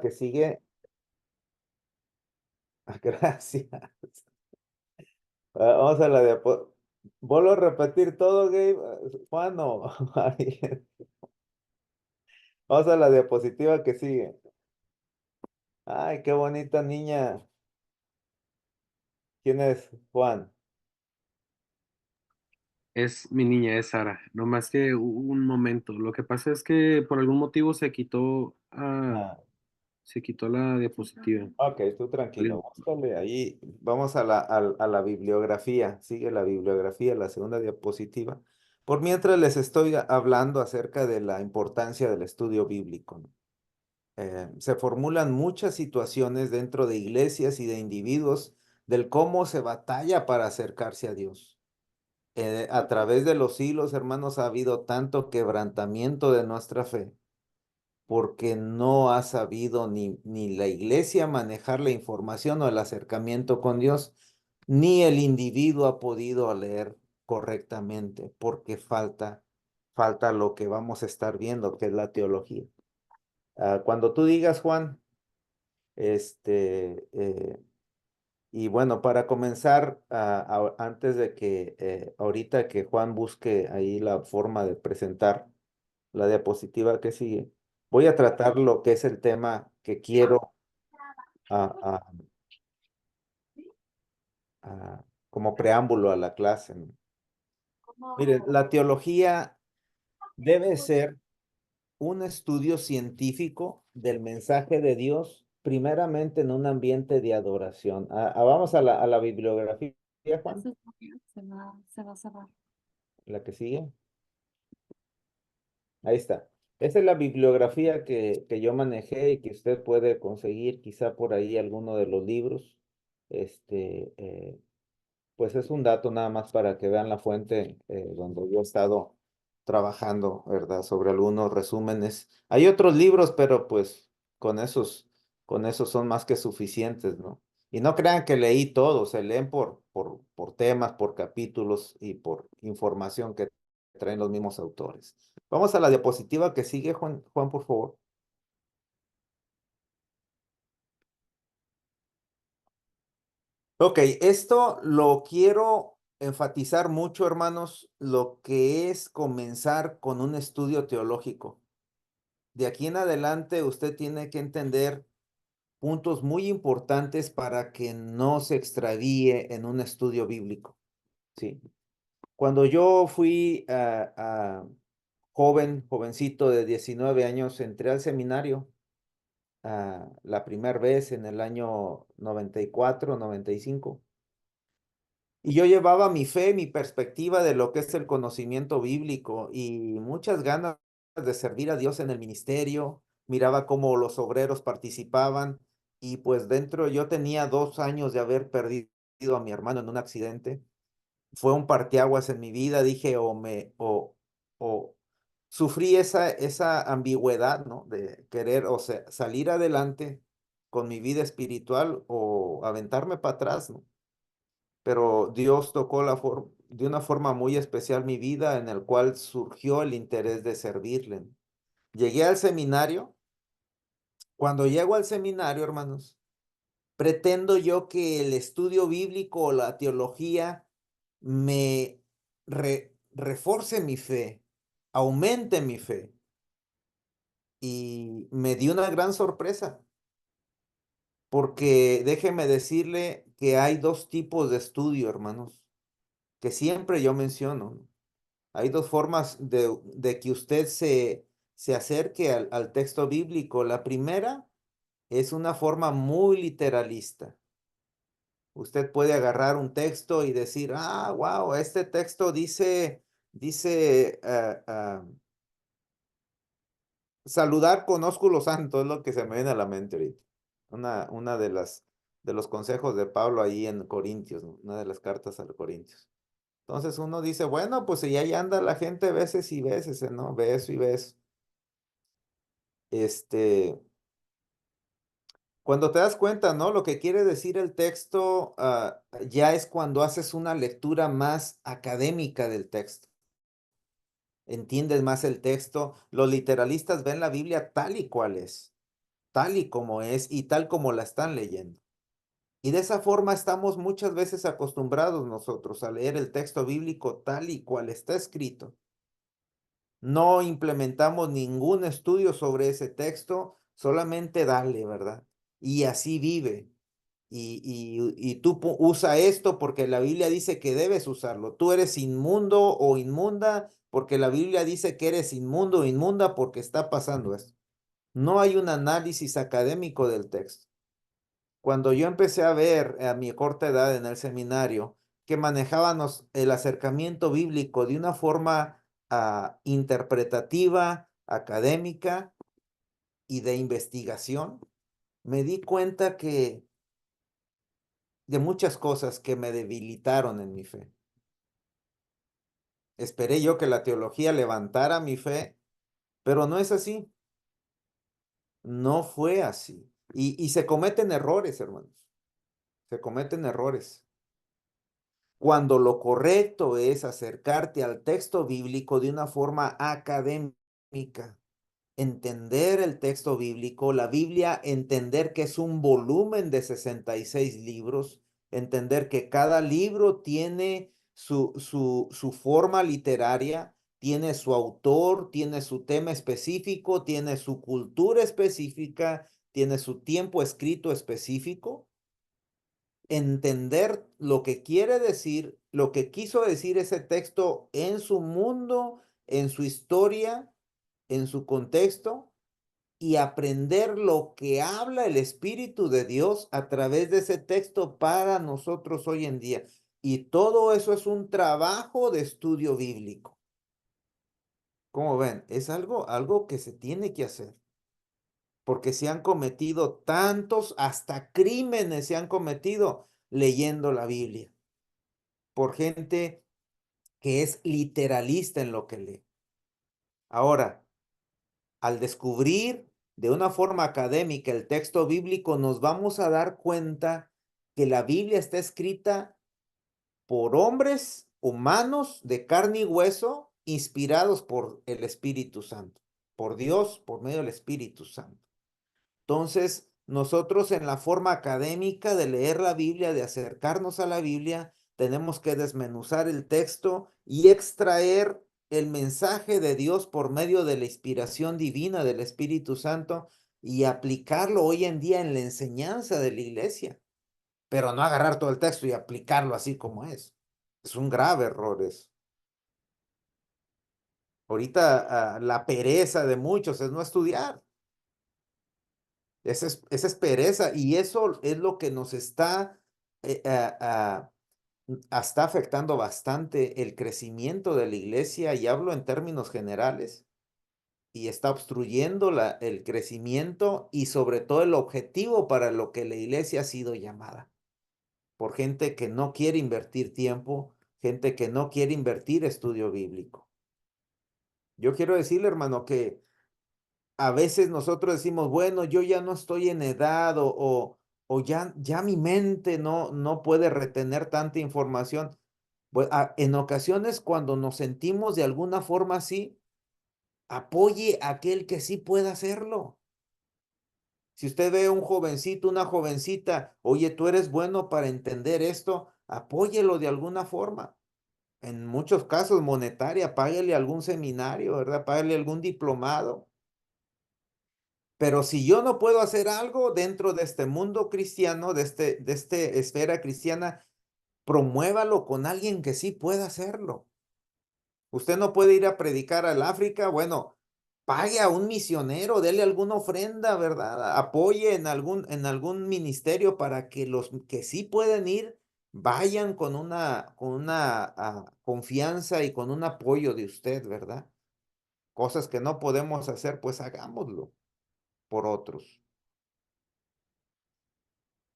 Que sigue. Gracias. Vamos a la diapo ¿Vuelvo a repetir todo, Gabe? Juan, no. Ay, vamos a la diapositiva que sigue. Ay, qué bonita niña. ¿Quién es? Juan. Es mi niña, es Sara. No más que un momento. Lo que pasa es que por algún motivo Ah, se quitó la diapositiva. ok, tú tranquilo. ¿Vale? Búscale ahí. Vamos a la bibliografía. Sigue la bibliografía, la segunda diapositiva. Por mientras les estoy hablando acerca de la importancia del estudio bíblico, ¿no? Se formulan muchas situaciones dentro de iglesias y de individuos del cómo se batalla para acercarse a Dios. A través de los siglos, hermanos, ha habido tanto quebrantamiento de nuestra fe porque no ha sabido ni la iglesia manejar la información o el acercamiento con Dios, ni el individuo ha podido leer correctamente porque falta lo que vamos a estar viendo, que es la teología. Cuando tú digas, Juan, este, y bueno, para comenzar, antes de que ahorita que Juan busque ahí la forma de presentar la diapositiva que sigue, voy a tratar lo que es el tema que quiero ah, ah, como preámbulo a la clase, ¿no? Miren, la teología debe ser un estudio científico del mensaje de Dios, primeramente en un ambiente de adoración. Vamos a la bibliografía, Juan, Se va a cerrar. la que sigue. Ahí está. Esa es la bibliografía que yo manejé y que usted puede conseguir quizá por ahí alguno de los libros. Este, pues es un dato nada más para que vean la fuente donde yo he estado trabajando, ¿verdad? Sobre algunos resúmenes. Hay otros libros, pero pues con esos son más que suficientes, ¿no? Y no crean que leí todo, se leen por temas, por capítulos y por información que traen los mismos autores. Vamos a la diapositiva que sigue, Juan, por favor. Ok, esto lo quiero enfatizar mucho, hermanos, lo que es comenzar con un estudio teológico. De aquí en adelante, usted tiene que entender puntos muy importantes para que no se extravíe en un estudio bíblico. Sí. Cuando yo fui jovencito de 19 años, entré al seminario la primera vez en el año 94, 95. Y yo llevaba mi fe, mi perspectiva de lo que es el conocimiento bíblico y muchas ganas de servir a Dios en el ministerio. Miraba cómo los obreros participaban y pues dentro yo tenía 2 años de haber perdido a mi hermano en un accidente. Fue un parteaguas en mi vida. Dije o sufrí esa ambigüedad, ¿no? De querer, o sea, salir adelante con mi vida espiritual o aventarme para atrás, ¿no? Pero Dios tocó de una forma muy especial mi vida en el cual surgió el interés de servirle. Llegué al seminario. Cuando llego al seminario, hermanos, pretendo yo que el estudio bíblico o la teología me refuerce mi fe, aumente mi fe. Y me dio una gran sorpresa, porque déjeme decirle que hay dos tipos de estudio, hermanos, que siempre yo menciono, ¿no? Hay dos formas de que usted se acerque al texto bíblico. La primera es una forma muy literalista. Usted puede agarrar un texto y decir, wow, este texto dice, saludar con ósculo santo, es lo que se me viene a la mente ahorita. Una de los consejos de Pablo ahí en Corintios, ¿no? Una de las cartas a los Corintios. Entonces uno dice, bueno, pues y ahí anda la gente veces y veces, ¿no? Beso y beso. Este, cuando te das cuenta, ¿no? Lo que quiere decir el texto, ya es cuando haces una lectura más académica del texto. Entiendes más el texto. Los literalistas ven la Biblia tal y cual es. tal y como es y tal como la están leyendo. Y de esa forma estamos muchas veces acostumbrados nosotros a leer el texto bíblico tal y cual está escrito. No implementamos ningún estudio sobre ese texto, solamente dale, ¿verdad? Y así vive. Y tú usa esto porque la Biblia dice que debes usarlo. Tú eres inmundo o inmunda porque la Biblia dice que eres inmundo o inmunda porque está pasando esto. No hay un análisis académico del texto. Cuando yo empecé a ver a mi corta edad en el seminario que manejábamos el acercamiento bíblico de una forma interpretativa, académica y de investigación, me di cuenta que de muchas cosas que me debilitaron en mi fe. Esperé yo que la teología levantara mi fe, pero no es así. No fue así. Y se cometen errores, hermanos. Se cometen errores. Cuando lo correcto es acercarte al texto bíblico de una forma académica, entender el texto bíblico, la Biblia, entender que es un volumen de 66 libros, entender que cada libro tiene su forma literaria, tiene su autor, tiene su tema específico, tiene su cultura específica, tiene su tiempo escrito específico. Entender lo que quiere decir, lo que quiso decir ese texto en su mundo, en su historia, en su contexto, y aprender lo que habla el Espíritu de Dios a través de ese texto para nosotros hoy en día. Y todo eso es un trabajo de estudio bíblico. Como ven, es algo que se tiene que hacer, porque se han cometido tantos, hasta crímenes se han cometido leyendo la Biblia, por gente que es literalista en lo que lee. Ahora, al descubrir de una forma académica el texto bíblico, nos vamos a dar cuenta que la Biblia está escrita por hombres humanos de carne y hueso, inspirados por el Espíritu Santo, por Dios, por medio del Espíritu Santo. Entonces, nosotros en la forma académica de leer la Biblia, de acercarnos a la Biblia, tenemos que desmenuzar el texto y extraer el mensaje de Dios por medio de la inspiración divina del Espíritu Santo y aplicarlo hoy en día en la enseñanza de la iglesia, pero no agarrar todo el texto y aplicarlo así como es. Es un grave error eso. Ahorita la pereza de muchos es no estudiar. Esa es pereza y eso es lo que nos está, está afectando bastante el crecimiento de la iglesia, y hablo en términos generales, y está obstruyendo el crecimiento y sobre todo el objetivo para lo que la iglesia ha sido llamada, por gente que no quiere invertir tiempo, gente que no quiere invertir estudio bíblico. Yo quiero decirle, hermano, que a veces nosotros decimos, bueno, yo ya no estoy en edad o ya mi mente no puede retener tanta información. Pues en ocasiones cuando nos sentimos de alguna forma así, apoye a aquel que sí pueda hacerlo. Si usted ve un jovencito, una jovencita, oye, tú eres bueno para entender esto, apóyelo de alguna forma. En muchos casos monetaria, páguele algún seminario, ¿verdad? Páguele algún diplomado. Pero si yo no puedo hacer algo dentro de este mundo cristiano, de este esfera cristiana, promuévalo con alguien que sí pueda hacerlo. Usted no puede ir a predicar al África, bueno, pague a un misionero, dele alguna ofrenda, ¿verdad? Apoye en algún ministerio para que los que sí pueden ir vayan con una confianza y con un apoyo de usted, ¿verdad? Cosas que no podemos hacer, pues hagámoslo por otros.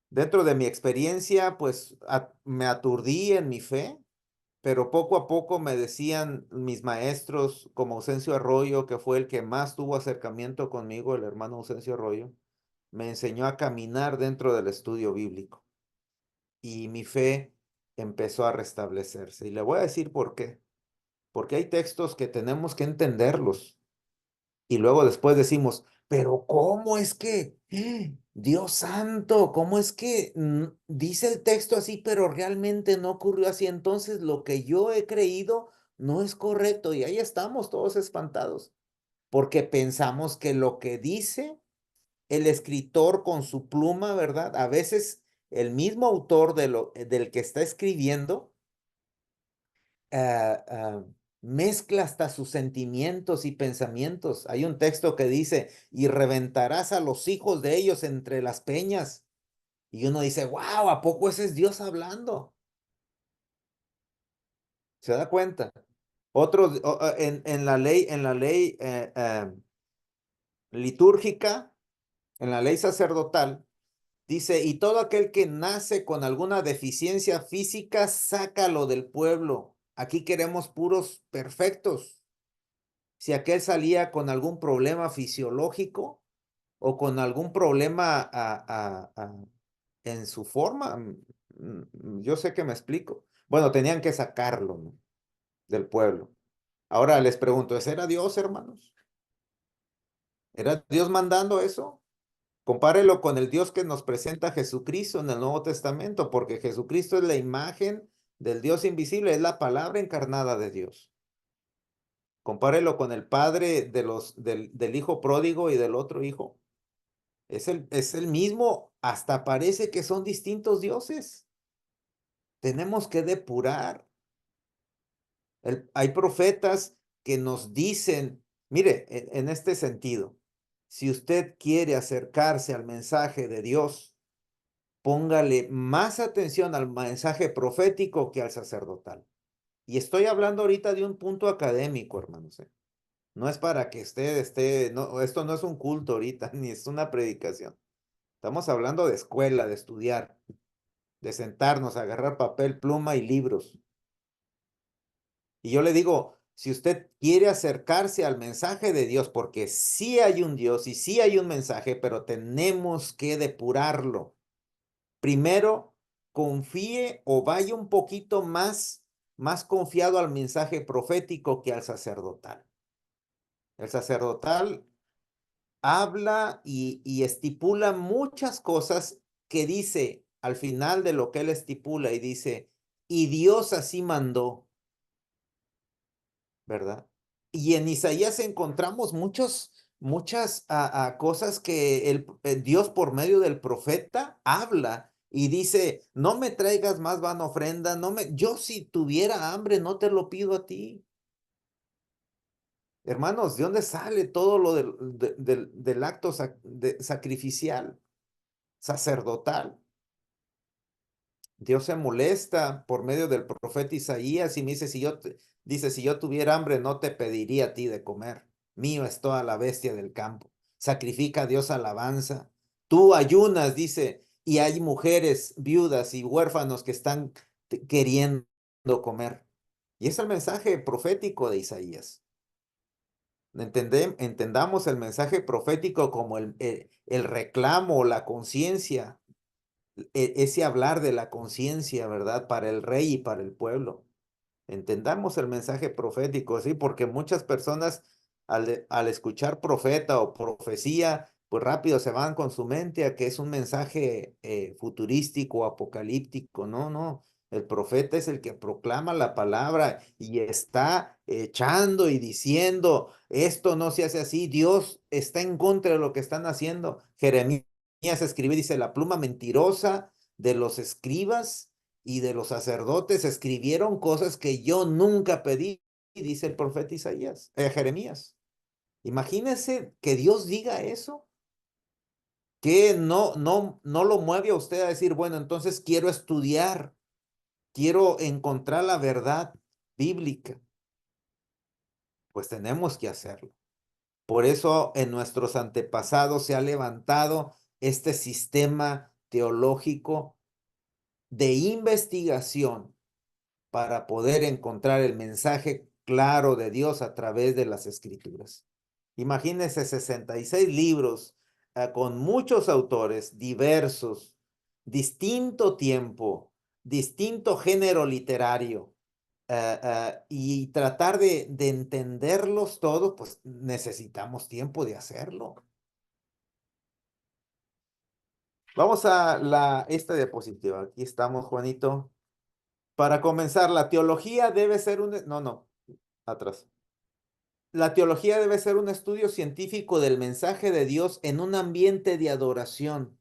Dentro de mi experiencia, pues me aturdí en mi fe, pero poco a poco me decían mis maestros, como Ausencio Arroyo, que fue el que más tuvo acercamiento conmigo, el hermano Ausencio Arroyo, me enseñó a caminar dentro del estudio bíblico y mi fe empezó a restablecerse. Y le voy a decir por qué. Porque hay textos que tenemos que entenderlos Y luego después decimos, pero ¿cómo es que, Dios santo, cómo es que dice el texto así, pero realmente no ocurrió así? Entonces lo que yo he creído no es correcto. Y ahí estamos todos espantados, porque pensamos que lo que dice el escritor con su pluma, ¿verdad? A veces el mismo autor del que está escribiendo, ah, ah, mezcla hasta sus sentimientos y pensamientos. Hay un texto que dice, y reventarás a los hijos de ellos entre las peñas. Y uno dice, wow, ¿a poco ese es Dios hablando? ¿Se da cuenta? Otros, en la ley litúrgica, en la ley sacerdotal, dice, y todo aquel que nace con alguna deficiencia física, sácalo del pueblo. Aquí queremos puros perfectos. Si aquel salía con algún problema fisiológico o con algún problema en su forma, yo sé que me explico. Bueno, tenían que sacarlo, ¿no?, del pueblo. Ahora les pregunto, ¿ese era Dios, hermanos? ¿Era Dios mandando eso? Compárelo con el Dios que nos presenta Jesucristo en el Nuevo Testamento, porque Jesucristo es la imagen del Dios invisible, es la palabra encarnada de Dios. Compárelo con el padre del hijo pródigo y del otro hijo. Es el mismo, hasta parece que son distintos dioses. Tenemos que depurar. Hay profetas que nos dicen, mire, en este sentido, si usted quiere acercarse al mensaje de Dios, póngale más atención al mensaje profético que al sacerdotal. Y estoy hablando ahorita de un punto académico, hermanos. No es para que usted esté, no, esto no es un culto ahorita, ni es una predicación. Estamos hablando de escuela, de estudiar, de sentarnos, agarrar papel, pluma y libros. Y yo le digo, si usted quiere acercarse al mensaje de Dios, porque sí hay un Dios y sí hay un mensaje, pero tenemos que depurarlo. Primero, confíe o vaya un poquito más confiado al mensaje profético que al sacerdotal. El sacerdotal habla y estipula muchas cosas que dice al final de lo que él estipula y dice, y Dios así mandó, ¿verdad? Y en Isaías encontramos muchas cosas que el Dios por medio del profeta habla y dice, no me traigas más vana ofrenda, yo si tuviera hambre no te lo pido a ti. Hermanos, ¿de dónde sale todo lo del acto sacrificial, sacerdotal? Dios se molesta por medio del profeta Isaías y me dice, dice, si yo tuviera hambre no te pediría a ti de comer. Mío es toda la bestia del campo. Sacrifica a Dios alabanza. Tú ayunas, dice, y hay mujeres viudas y huérfanos que están queriendo comer. Y es el mensaje profético de Isaías. Entendamos el mensaje profético como el reclamo, la conciencia, ese hablar de la conciencia, ¿verdad? Para el rey y para el pueblo. Entendamos el mensaje profético, ¿sí? Porque muchas personas al escuchar profeta o profecía, pues rápido se van con su mente a que es un mensaje futurístico, apocalíptico. No, no. El profeta es el que proclama la palabra y está echando y diciendo, esto no se hace así, Dios está en contra de lo que están haciendo. Jeremías escribe, dice, la pluma mentirosa de los escribas y de los sacerdotes escribieron cosas que yo nunca pedí, dice el profeta Jeremías. Imagínese que Dios diga eso, que no lo mueve a usted a decir, bueno, entonces quiero estudiar, quiero encontrar la verdad bíblica. Pues tenemos que hacerlo. Por eso en nuestros antepasados se ha levantado este sistema teológico de investigación para poder encontrar el mensaje claro de Dios a través de las escrituras. Imagínense 66 libros con muchos autores diversos, distinto tiempo, distinto género literario, y tratar de entenderlos todos, pues necesitamos tiempo de hacerlo. Vamos a esta diapositiva. Aquí estamos, Juanito. Para comenzar, la teología debe ser no, atrás. La teología debe ser un estudio científico del mensaje de Dios en un ambiente de adoración.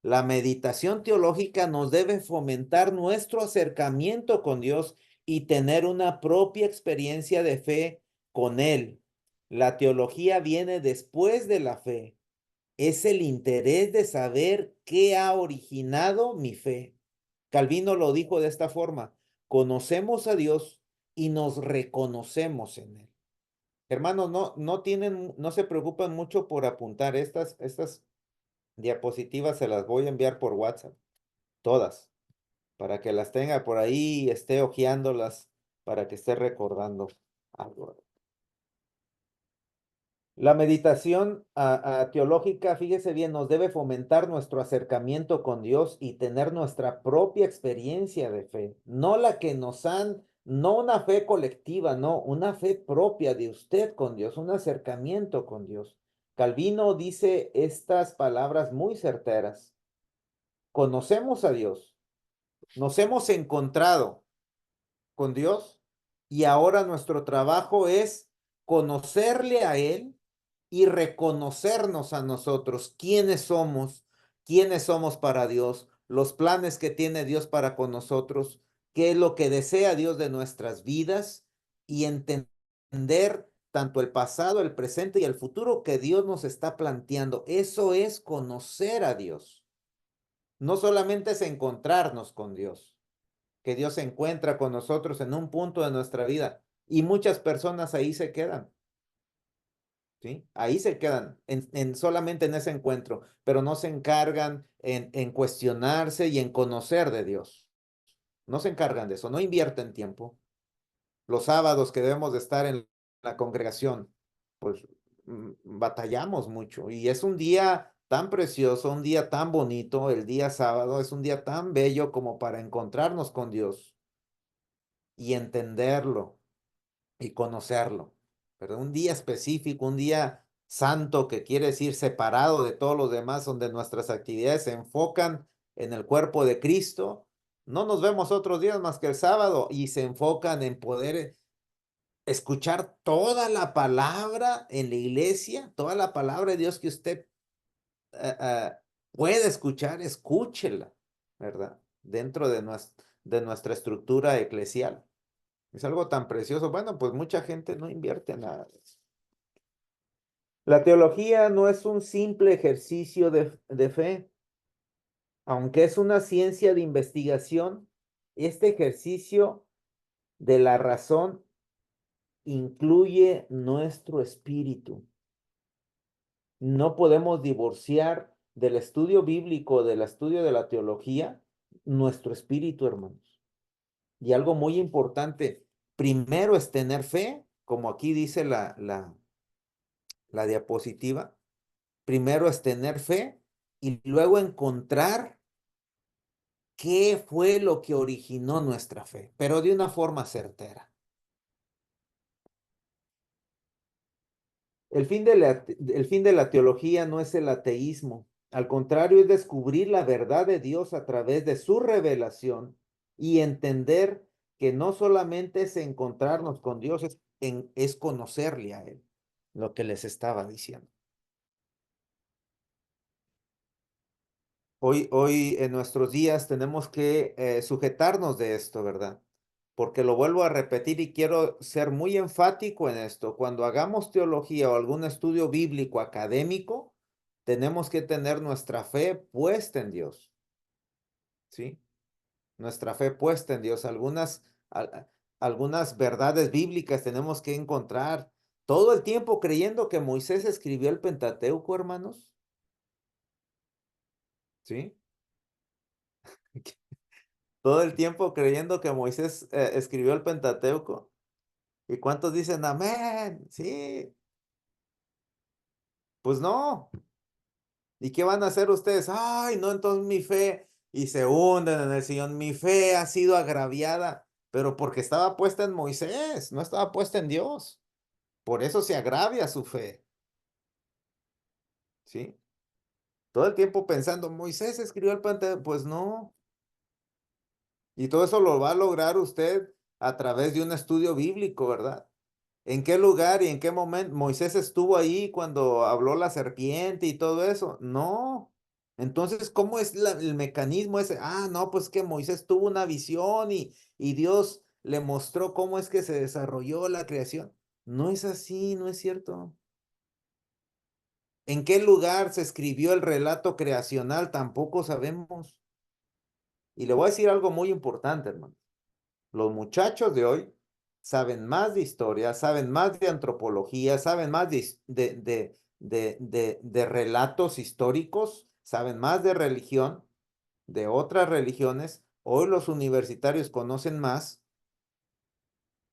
La meditación teológica nos debe fomentar nuestro acercamiento con Dios y tener una propia experiencia de fe con Él. La teología viene después de la fe. Es el interés de saber qué ha originado mi fe. Calvino lo dijo de esta forma: conocemos a Dios y nos reconocemos en Él. Hermanos, no se preocupan mucho por apuntar estas diapositivas, se las voy a enviar por WhatsApp, todas, para que las tenga por ahí y esté hojeándolas, para que esté recordando algo. La meditación teológica, fíjese bien, nos debe fomentar nuestro acercamiento con Dios y tener nuestra propia experiencia de fe, no la que no una fe colectiva, no, una fe propia de usted con Dios, un acercamiento con Dios. Calvino dice estas palabras muy certeras: conocemos a Dios, nos hemos encontrado con Dios y ahora nuestro trabajo es conocerle a Él y reconocernos a nosotros quiénes somos para Dios, los planes que tiene Dios para con nosotros, qué es lo que desea Dios de nuestras vidas y entender tanto el pasado, el presente y el futuro que Dios nos está planteando. Eso es conocer a Dios. No solamente es encontrarnos con Dios, que Dios se encuentra con nosotros en un punto de nuestra vida y muchas personas ahí se quedan. ¿Sí? Ahí se quedan, solamente en ese encuentro, pero no se encargan en cuestionarse y en conocer de Dios. No se encargan de eso, no invierten tiempo. Los sábados que debemos de estar en la congregación, pues batallamos mucho y es un día tan precioso, un día tan bonito, el día sábado es un día tan bello como para encontrarnos con Dios y entenderlo y conocerlo. Pero un día específico, un día santo, que quiere decir separado de todos los demás, donde nuestras actividades se enfocan en el cuerpo de Cristo. No nos vemos otros días más que el sábado y se enfocan en poder escuchar toda la palabra en la iglesia, toda la palabra de Dios que usted puede escuchar, escúchela, ¿verdad? Dentro de nuestra estructura eclesial. Es algo tan precioso. Bueno, pues mucha gente no invierte nada de eso. La teología no es un simple ejercicio de fe, aunque es una ciencia de investigación. Este ejercicio de la razón incluye nuestro espíritu. No podemos divorciar del estudio bíblico, del estudio de la teología, nuestro espíritu, hermanos. Y algo muy importante, primero es tener fe, como aquí dice la diapositiva. Primero es tener fe y luego encontrar qué fue lo que originó nuestra fe, pero de una forma certera. El fin de la teología no es el ateísmo. Al contrario, es descubrir la verdad de Dios a través de su revelación y entender que no solamente es encontrarnos con Dios, es conocerle a Él, lo que les estaba diciendo. Hoy en nuestros días tenemos que sujetarnos de esto, ¿verdad? Porque lo vuelvo a repetir y quiero ser muy enfático en esto. Cuando hagamos teología o algún estudio bíblico académico, tenemos que tener nuestra fe puesta en Dios, ¿sí? Nuestra fe puesta en Dios. Algunas verdades bíblicas tenemos que encontrar todo el tiempo creyendo que Moisés escribió el Pentateuco, hermanos, ¿sí? Todo el tiempo creyendo que Moisés escribió el Pentateuco. ¿Y cuántos dicen amén? Sí, pues no. ¿Y qué van a hacer ustedes? Ay, no, entonces mi fe, y se hunden en el Señor. Mi fe ha sido agraviada. pero porque estaba puesta en Moisés, no estaba puesta en Dios. Por eso se agravia su fe, ¿sí? Todo el tiempo pensando, Moisés escribió el Pentateuco, pues no. Y todo eso lo va a lograr usted a través de un estudio bíblico, ¿verdad? ¿En qué lugar y en qué momento Moisés estuvo ahí cuando habló la serpiente y todo eso? No. Entonces, ¿cómo es el mecanismo ese? Ah, no, pues que Moisés tuvo una visión y Dios le mostró cómo es que se desarrolló la creación. No es así, no es cierto. ¿En qué lugar se escribió el relato creacional? Tampoco sabemos. Y le voy a decir algo muy importante, hermano. Los muchachos de hoy saben más de historia, saben más de antropología, saben más de relatos históricos, saben más de religión, de otras religiones. Hoy los universitarios conocen más.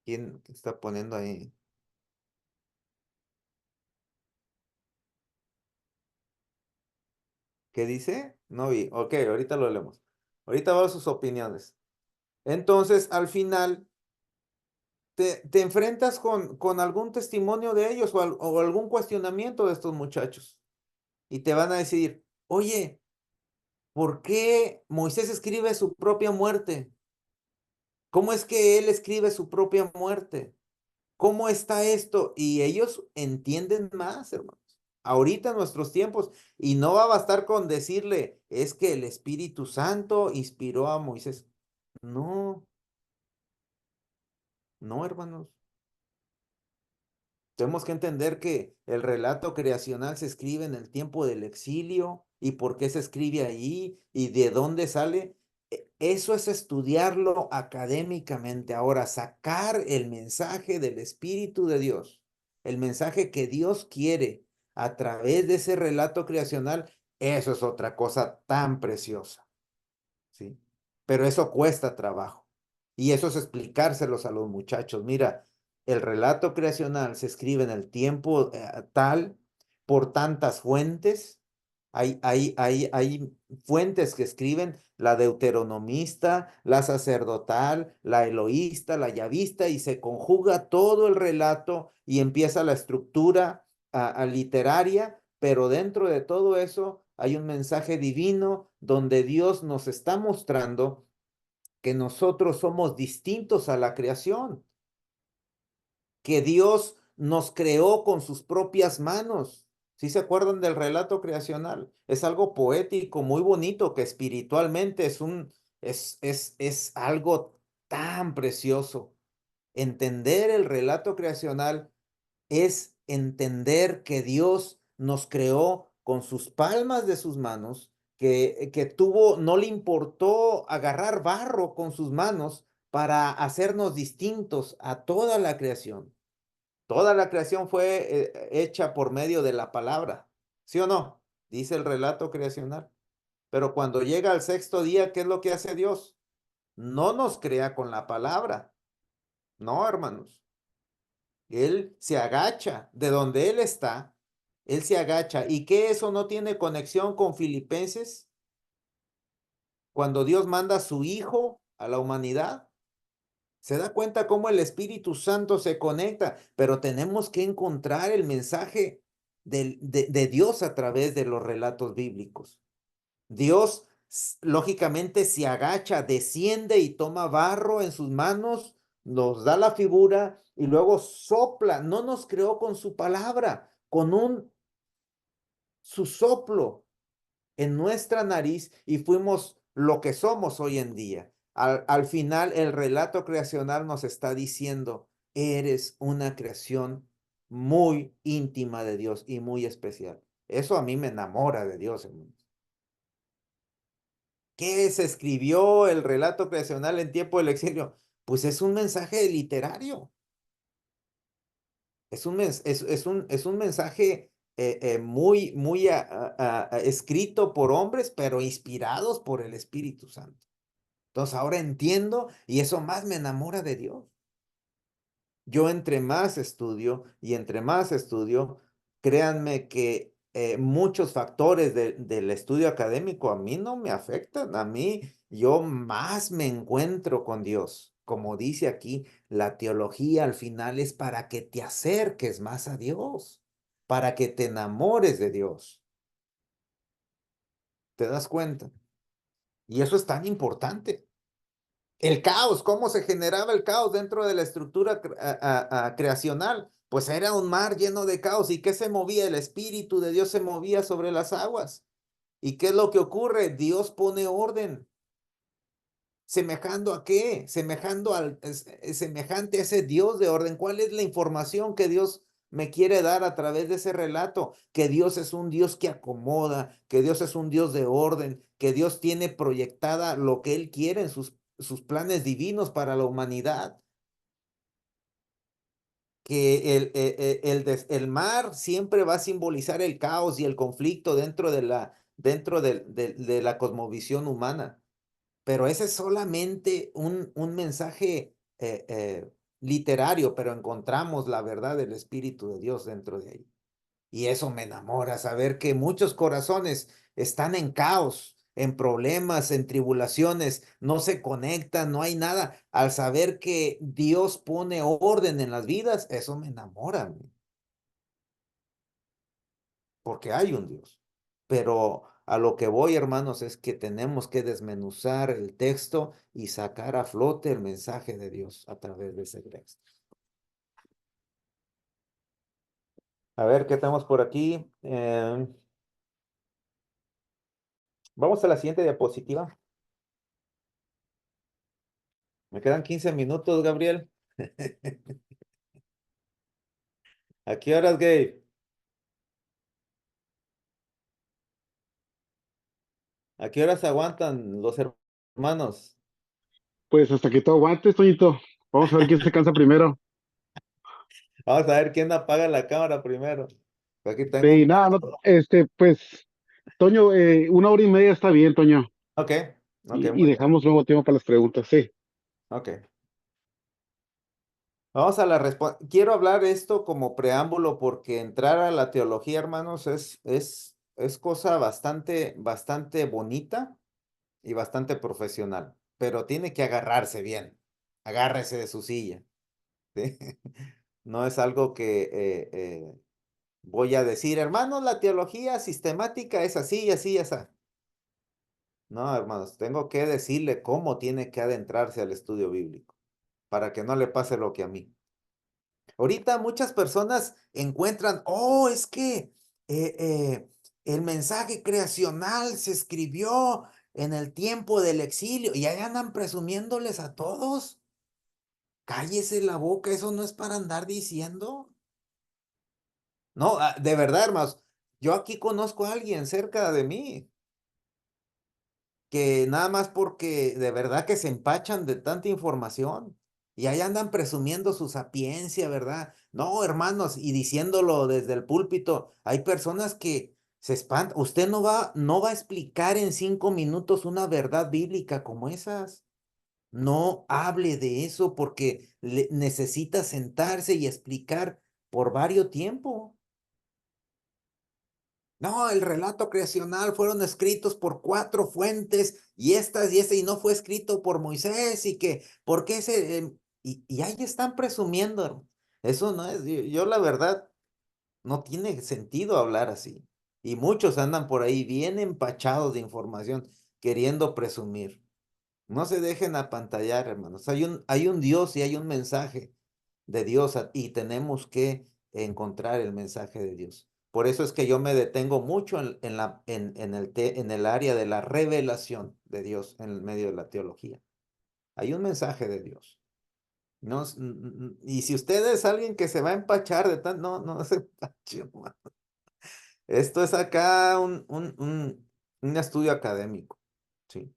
¿Quién está poniendo ahí? ¿Qué dice? No vi. Ok, ahorita lo leemos. Ahorita veo sus opiniones. Entonces, al final, te enfrentas con algún testimonio de ellos o algún cuestionamiento de estos muchachos y te van a decir, oye, ¿por qué Moisés escribe su propia muerte? ¿Cómo es que él escribe su propia muerte? ¿Cómo está esto? Y ellos entienden más, hermanos. Ahorita en nuestros tiempos, y no va a bastar con decirle, es que el Espíritu Santo inspiró a Moisés. No, no, hermanos. Tenemos que entender que el relato creacional se escribe en el tiempo del exilio y por qué se escribe ahí y de dónde sale. Eso es estudiarlo académicamente. Ahora, sacar el mensaje del Espíritu de Dios, el mensaje que Dios quiere a través de ese relato creacional, eso es otra cosa tan preciosa. ¿Sí? Pero eso cuesta trabajo. Y eso es explicárselos a los muchachos. Mira, el relato creacional se escribe en el tiempo tal, por tantas fuentes. Hay fuentes que escriben la deuteronomista, la sacerdotal, la eloísta, la yavista, y se conjuga todo el relato y empieza la estructura literaria, pero dentro de todo eso hay un mensaje divino donde Dios nos está mostrando que nosotros somos distintos a la creación, que Dios nos creó con sus propias manos. ¿Sí se acuerdan del relato creacional? Es algo poético, muy bonito, que espiritualmente es algo tan precioso. Entender el relato creacional es entender que Dios nos creó con sus palmas de sus manos, que tuvo, no le importó agarrar barro con sus manos para hacernos distintos a toda la creación. Toda la creación fue hecha por medio de la palabra, ¿sí o no? Dice el relato creacional. Pero cuando llega al sexto día, ¿qué es lo que hace Dios? No nos crea con la palabra, no, hermanos. Él se agacha de donde él está, él se agacha. ¿Y qué eso no tiene conexión con Filipenses? Cuando Dios manda a su Hijo a la humanidad, se da cuenta cómo el Espíritu Santo se conecta, pero tenemos que encontrar el mensaje de Dios a través de los relatos bíblicos. Dios lógicamente se agacha, desciende y toma barro en sus manos, nos da la figura y luego sopla. No nos creó con su palabra, con su soplo en nuestra nariz y fuimos lo que somos hoy en día. Al final, el relato creacional nos está diciendo, eres una creación muy íntima de Dios y muy especial. Eso a mí me enamora de Dios, hermanos. ¿Qué se escribió el relato creacional en tiempo del exilio? Pues es un mensaje literario. Es un mensaje muy escrito por hombres, pero inspirados por el Espíritu Santo. Entonces ahora entiendo y eso más me enamora de Dios. Yo entre más estudio y entre más estudio, créanme que muchos factores del estudio académico a mí no me afectan. A mí yo más me encuentro con Dios. como dice aquí, la teología al final es para que te acerques más a Dios, para que te enamores de Dios. ¿Te das cuenta? Y eso es tan importante. El caos, ¿cómo se generaba el caos dentro de la estructura creacional? Pues era un mar lleno de caos. ¿Y qué se movía? El Espíritu de Dios se movía sobre las aguas. ¿Y qué es lo que ocurre? Dios pone orden. ¿Semejando a qué? Semejante a ese Dios de orden. ¿Cuál es la información que Dios me quiere dar a través de ese relato? Que Dios es un Dios que acomoda, que Dios es un Dios de orden, que Dios tiene proyectada lo que Él quiere en sus planes divinos para la humanidad. Que el mar siempre va a simbolizar el caos y el conflicto dentro de la cosmovisión humana. Pero ese es solamente un mensaje literario, pero encontramos la verdad del Espíritu de Dios dentro de ahí. Y eso me enamora, saber que muchos corazones están en caos, en problemas, en tribulaciones, no se conectan, no hay nada. Al saber que Dios pone orden en las vidas, eso me enamora, porque hay un Dios. Pero a lo que voy, hermanos, es que tenemos que desmenuzar el texto y sacar a flote el mensaje de Dios a través de ese texto. A ver, ¿qué tenemos por aquí? Vamos a la siguiente diapositiva. Me quedan 15 minutos, Gabriel. ¿A qué horas, Gabe? ¿A qué horas aguantan los hermanos? Pues hasta que tú aguantes, Toñito. Vamos a ver quién se cansa primero. Vamos a ver quién apaga la cámara primero. Aquí tengo Sí, un... nada, no, pues, Toño, 1 hora y media está bien, Toño. Ok, ok, Y muy bien. dejamos luego tiempo para las preguntas, sí. Ok. Vamos a la respuesta. Quiero hablar esto como preámbulo porque entrar a la teología, hermanos, es cosa bastante bonita y bastante profesional, pero tiene que agarrarse bien. Agárrese de su silla. ¿Sí? No es algo que voy a decir, hermanos, la teología sistemática es así, así, así. No, hermanos, tengo que decirle cómo tiene que adentrarse al estudio bíblico para que no le pase lo que a mí. Ahorita muchas personas encuentran, oh, es que eh, eh, el mensaje creacional se escribió en el tiempo del exilio y ahí andan presumiéndoles a todos. Cállese la boca, eso no es para andar diciendo. No, de verdad, hermanos, yo aquí conozco a alguien cerca de mí que nada más porque de verdad que se empachan de tanta información y ahí andan presumiendo su sapiencia, ¿verdad? No, hermanos, y diciéndolo desde el púlpito, hay personas que se espantan. Usted no va a explicar en 5 minutos una verdad bíblica como esas. No hable de eso porque necesita sentarse y explicar por varios tiempo. No, el relato creacional fueron escritos por 4 fuentes y estas y ese y no fue escrito por Moisés y que, ¿por qué y ahí están presumiendo, hermano. Eso no es, yo la verdad, no tiene sentido hablar así. Y muchos andan por ahí bien empachados de información, queriendo presumir. No se dejen apantallar, hermanos. Hay un Dios y hay un mensaje de Dios y tenemos que encontrar el mensaje de Dios. Por eso es que yo me detengo mucho en el área de la revelación de Dios en el medio de la teología. Hay un mensaje de Dios. No, y si usted es alguien que se va a empachar de tan, no se empache, hermano. Esto es acá un estudio académico, ¿sí?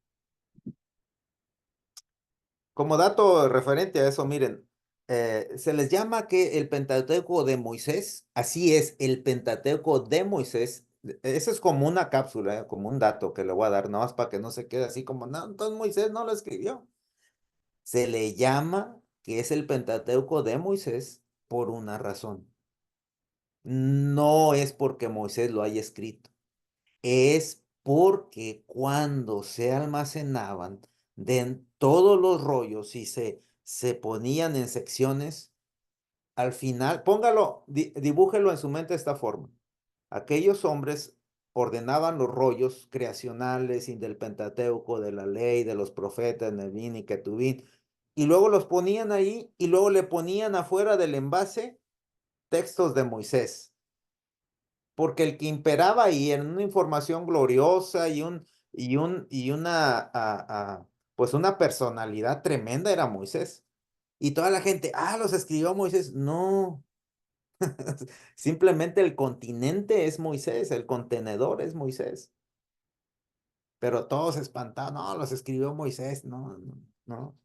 Como dato referente a eso, miren, se les llama que el Pentateuco de Moisés, así es, el Pentateuco de Moisés, eso es como una cápsula, como un dato que le voy a dar, nada más para que no se quede así como, no, entonces Moisés no lo escribió. Se le llama que es el Pentateuco de Moisés por una razón. No es porque Moisés lo haya escrito, es porque cuando se almacenaban de todos los rollos y se ponían en secciones. Al final, póngalo, dibújelo en su mente de esta forma. Aquellos hombres ordenaban los rollos creacionales y del Pentateuco, de la ley, de los profetas, Nevín y Ketubín, y luego los ponían ahí y luego le ponían afuera del envase textos de Moisés. Porque el que imperaba ahí en una información gloriosa y pues una personalidad tremenda era Moisés. Y toda la gente, los escribió Moisés. No, simplemente el continente es Moisés, el contenedor es Moisés. Pero todos espantados, no, los escribió Moisés, no, no, no.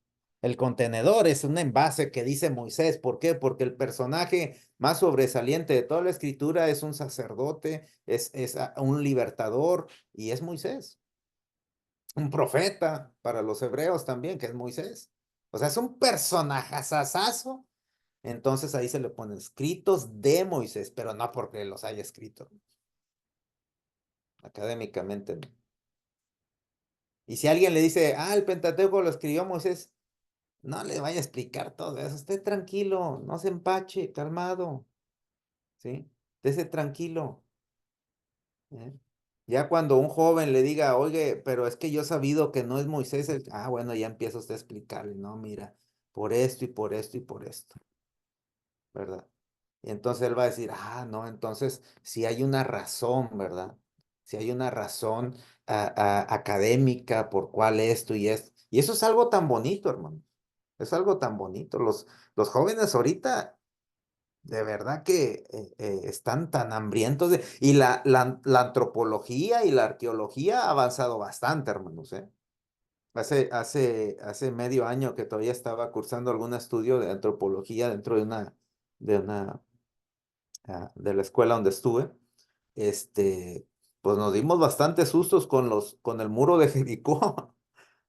El contenedor es un envase que dice Moisés. ¿Por qué? Porque el personaje más sobresaliente de toda la escritura es un sacerdote, es un libertador y es Moisés. Un profeta para los hebreos también, que es Moisés. O sea, es un personajazazazo. Entonces ahí se le ponen escritos de Moisés, pero no porque los haya escrito. Académicamente no. Y si alguien le dice, el Pentateuco lo escribió Moisés, no le vaya a explicar todo eso. Esté tranquilo, no se empache, calmado. ¿Sí? Esté tranquilo. ¿Eh? Ya cuando un joven le diga, oye, pero es que yo he sabido que no es Moisés bueno, ya empieza usted a explicarle, no, mira, por esto y por esto y por esto, ¿verdad? Y entonces él va a decir, no, entonces si hay una razón, ¿verdad? Si hay una razón académica por cuál esto y esto. Y eso es algo tan bonito, hermano. Es algo tan bonito. Los jóvenes ahorita, de verdad que están tan hambrientos y la antropología y la arqueología ha avanzado bastante, hermanos, ¿eh? Hace medio año que todavía estaba cursando algún estudio de antropología dentro de la escuela donde estuve, pues nos dimos bastante sustos con el muro de Jericó,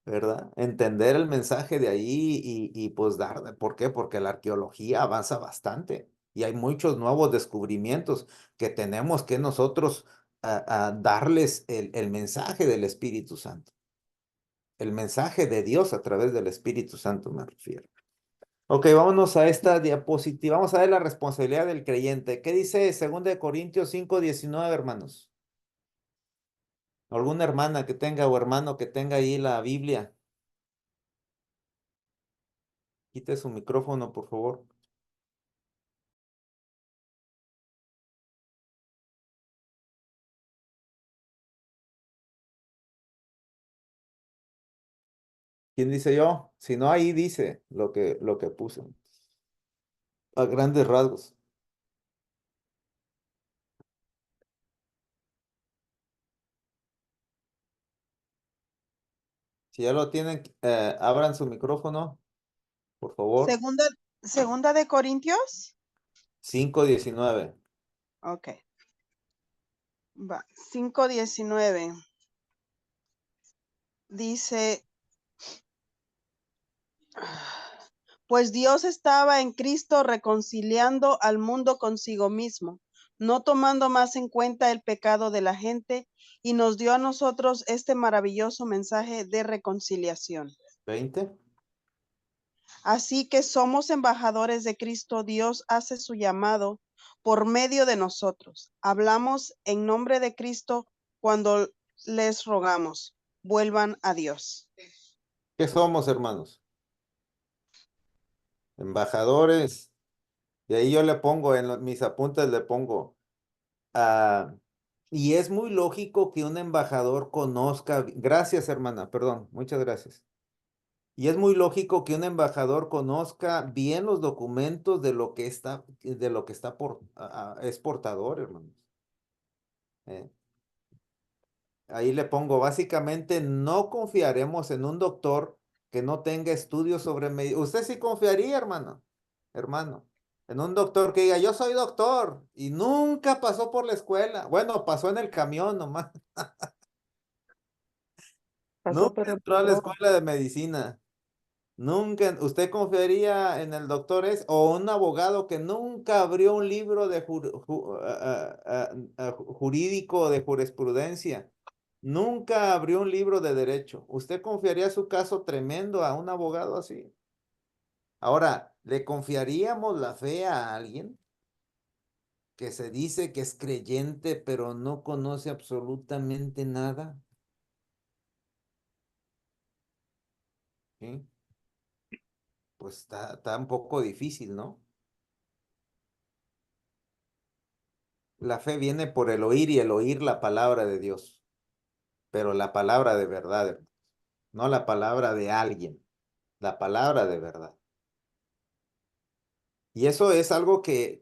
¿verdad? Entender el mensaje de ahí y pues ¿por qué? Porque la arqueología avanza bastante y hay muchos nuevos descubrimientos que tenemos que nosotros darles el mensaje del Espíritu Santo, el mensaje de Dios a través del Espíritu Santo me refiero. Ok, vámonos a esta diapositiva. Vamos a ver la responsabilidad del creyente. ¿Qué dice 2 Corintios 5:19, hermanos? ¿Alguna hermana que tenga o hermano que tenga ahí la Biblia? Quite su micrófono, por favor. ¿Quién dice yo? Si no, ahí dice lo que puse. A grandes rasgos. Si ya lo tienen, abran su micrófono, por favor. Segunda de Corintios. 5:19. Ok. Va. 5:19. Dice, pues Dios estaba en Cristo reconciliando al mundo consigo mismo, no tomando más en cuenta el pecado de la gente, y nos dio a nosotros este maravilloso mensaje de reconciliación. 20. Así que somos embajadores de Cristo. Dios hace su llamado por medio de nosotros. Hablamos en nombre de Cristo cuando les rogamos, vuelvan a Dios. ¿Qué somos, hermanos? Embajadores. Y ahí yo le pongo, mis apuntes le pongo. Y es muy lógico que un embajador conozca. Gracias, hermana, perdón, muchas gracias. Y es muy lógico que un embajador conozca bien los documentos de lo que está es portador, hermanos. Ahí le pongo, básicamente no confiaremos en un doctor que no tenga estudios sobre medicina. ¿Usted sí confiaría, hermano, en un doctor que diga, yo soy doctor y nunca pasó por la escuela? Bueno, pasó en el camión nomás. Nunca entró a la escuela de medicina. Nunca, ¿usted confiaría en el doctor o un abogado que nunca abrió un libro de jurídico de jurisprudencia? Nunca abrió un libro de derecho. ¿Usted confiaría su caso tremendo a un abogado así? Ahora, ¿le confiaríamos la fe a alguien que se dice que es creyente, pero no conoce absolutamente nada? ¿Sí? Pues está un poco difícil, ¿no? La fe viene por el oír y el oír la palabra de Dios, pero la palabra de verdad, hermano, no la palabra de alguien, la palabra de verdad. Y eso es algo que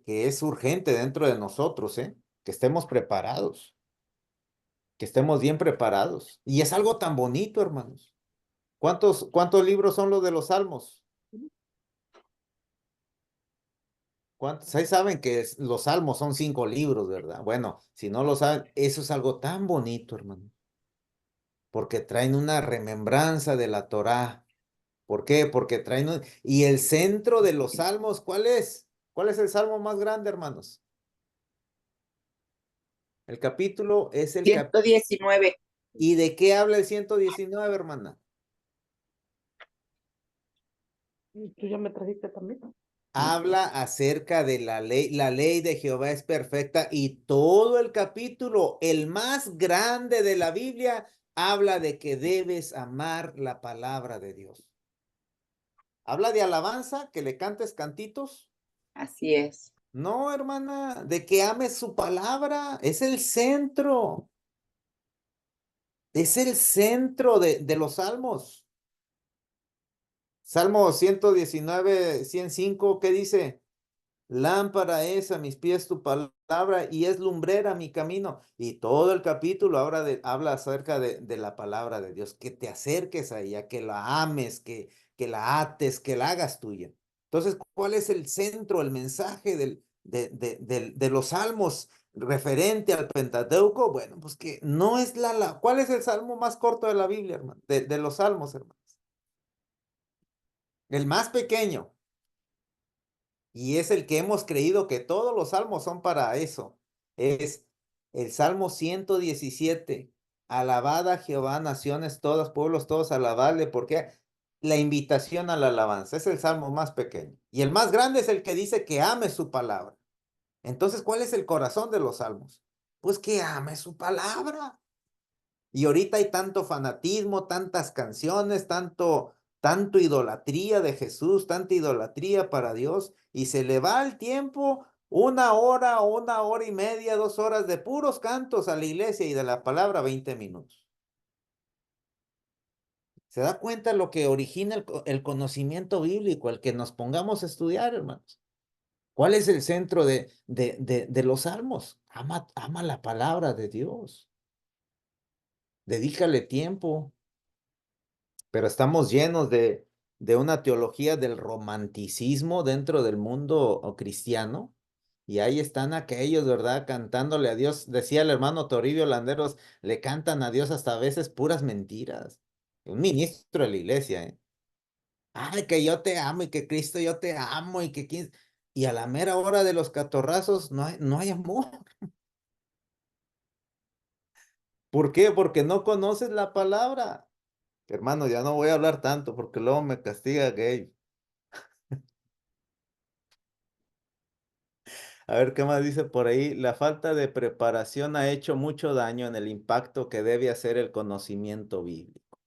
es urgente dentro de nosotros, ¿eh? Que estemos preparados, que estemos bien preparados. Y es algo tan bonito, hermanos. ¿Cuántos libros son los de los Salmos? ¿Cuántos? Ahí saben que los Salmos son 5 libros, ¿verdad? Bueno, si no lo saben, eso es algo tan bonito, hermano, porque traen una remembranza de la Torá. ¿Por qué? Porque traen Y el centro de los Salmos, ¿cuál es? ¿Cuál es el Salmo más grande, hermanos? El capítulo es el 119. ¿Y de qué habla el 119, hermana? Tú ya me trajiste también. Habla acerca de la ley. La ley de Jehová es perfecta y todo el capítulo, el más grande de la Biblia, habla de que debes amar la palabra de Dios. Habla de alabanza, que le cantes cantitos. Así es. No, hermana, de que ames su palabra. Es el centro. Es el centro de los salmos. Salmo 119, 105, ¿qué dice? Lámpara es a mis pies tu palabra y es lumbrera mi camino. Y todo el capítulo habla acerca de la palabra de Dios, que te acerques a ella, que la ames, que la ates, que la hagas tuya. Entonces, ¿cuál es el centro, el mensaje de los salmos referente al Pentateuco? Bueno, pues que no es ¿cuál es el salmo más corto de la Biblia, hermano? De los salmos, hermanos. El más pequeño. Y es el que hemos creído que todos los salmos son para eso. Es el Salmo 117. Alabad a Jehová, naciones todas, pueblos todos, alabadle, porque la invitación a la alabanza es el salmo más pequeño. Y el más grande es el que dice que ame su palabra. Entonces, ¿cuál es el corazón de los salmos? Pues que ame su palabra. Y ahorita hay tanto fanatismo, tantas canciones, tanto idolatría de Jesús, tanta idolatría para Dios, y se le va el tiempo, 1 hora, 1 hora y media, 2 horas de puros cantos a la iglesia y de la palabra 20 minutos. ¿Se da cuenta lo que origina el conocimiento bíblico, el que nos pongamos a estudiar, hermanos? ¿Cuál es el centro de los salmos? Ama la palabra de Dios. Dedícale tiempo. Pero estamos llenos de una teología del romanticismo dentro del mundo cristiano. Y ahí están aquellos, ¿verdad? Cantándole a Dios. Decía el hermano Toribio Landeros, le cantan a Dios hasta a veces puras mentiras. Un ministro de la iglesia, ¿eh? Ay, que yo te amo y que Cristo yo te amo y que quién. Y a la mera hora de los catorrazos no hay amor. ¿Por qué? Porque no conoces la palabra. Hermano, ya no voy a hablar tanto porque luego me castiga gay. A ver, ¿qué más dice por ahí? La falta de preparación ha hecho mucho daño en el impacto que debe hacer el conocimiento bíblico.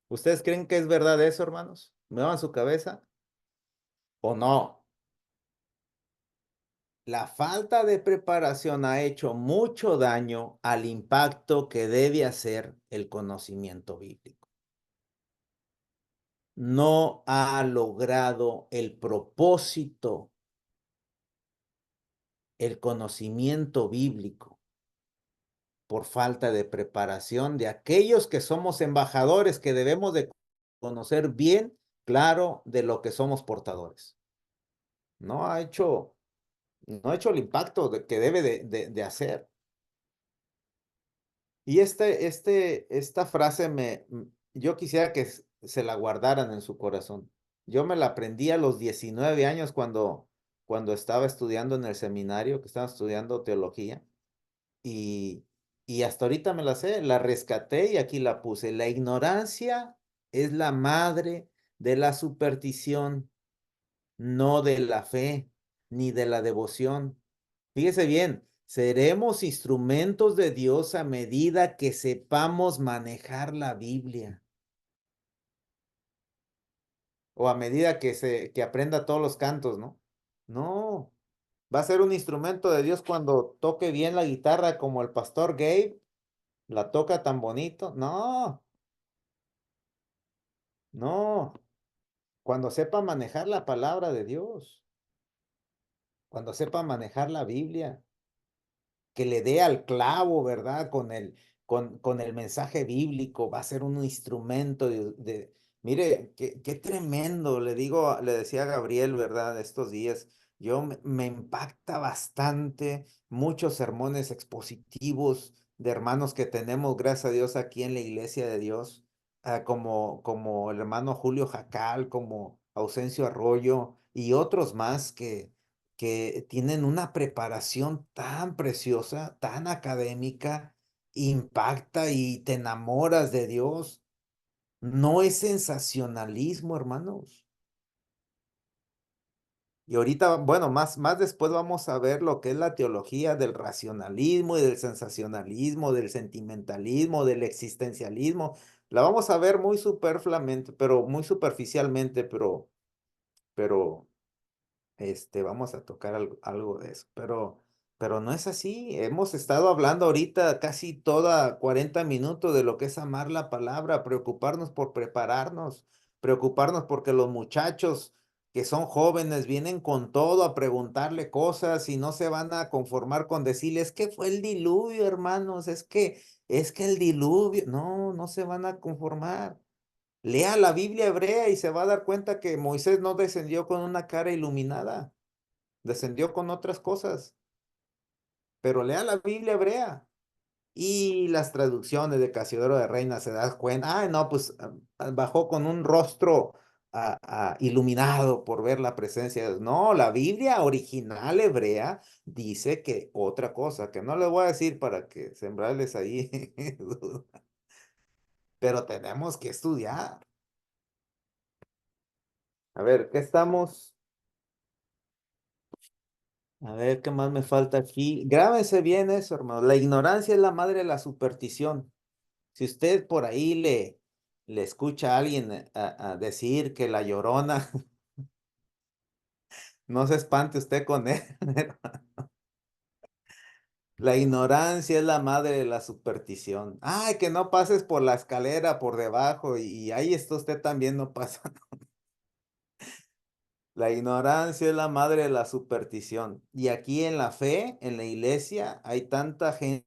¿Ustedes creen que es verdad eso, hermanos? ¿Muevan su cabeza? ¿O no? La falta de preparación ha hecho mucho daño al impacto que debe hacer el conocimiento bíblico. No ha logrado el propósito, el conocimiento bíblico, por falta de preparación de aquellos que somos embajadores, que debemos de conocer bien, claro, de lo que somos portadores. No ha hecho el impacto que debe de hacer. Y esta frase yo quisiera que se la guardaran en su corazón. Yo me la aprendí a los 19 años cuando estaba estudiando en el seminario, que estaba estudiando teología. Y, y hasta ahorita me la sé, la rescaté y aquí la puse. La ignorancia es la madre de la superstición. no de la fe, ni de la devoción. Fíjese bien, seremos instrumentos de Dios a medida que sepamos manejar la Biblia. O a medida que aprenda todos los cantos, ¿no? No, va a ser un instrumento de Dios cuando toque bien la guitarra como el pastor Gabe, la toca tan bonito. No, no, cuando sepa manejar la palabra de Dios, cuando sepa manejar la Biblia, que le dé al clavo, ¿verdad? Con el mensaje bíblico, va a ser un instrumento mire, qué tremendo, le decía a Gabriel, ¿verdad? Estos días, me impacta bastante muchos sermones expositivos de hermanos que tenemos, gracias a Dios, aquí en la iglesia de Dios, como el hermano Julio Jacal, como Ausencio Arroyo y otros más que tienen una preparación tan preciosa, tan académica, impacta y te enamoras de Dios. No es sensacionalismo, hermanos. Y ahorita, bueno, más después vamos a ver lo que es la teología del racionalismo y del sensacionalismo, del sentimentalismo, del existencialismo. La vamos a ver muy superfluamente, pero muy superficialmente, pero vamos a tocar algo de eso, pero no es así. Hemos estado hablando ahorita casi toda 40 minutos de lo que es amar la palabra, preocuparnos por prepararnos, preocuparnos porque los muchachos que son jóvenes vienen con todo a preguntarle cosas y no se van a conformar con decirles que fue el diluvio, hermanos, es que el diluvio, no se van a conformar. Lea la Biblia hebrea y se va a dar cuenta que Moisés no descendió con una cara iluminada, descendió con otras cosas. Pero lea la Biblia hebrea y las traducciones de Casiodoro de Reina se da cuenta, no, pues bajó con un rostro iluminado por ver la presencia de Dios. No, la Biblia original hebrea dice que otra cosa, que no les voy a decir para que sembrarles ahí duda, pero tenemos que estudiar. A ver, ¿qué estamos? A ver, ¿qué más me falta aquí? Grábense bien eso, hermano. La ignorancia es la madre de la superstición. Si usted por ahí le escucha a alguien a decir que la Llorona, no se espante usted con él. La ignorancia es la madre de la superstición. Ay, que no pases por la escalera por debajo y ahí está usted también no pasa. La ignorancia es la madre de la superstición. Y aquí en la fe, en la iglesia, hay tanta gente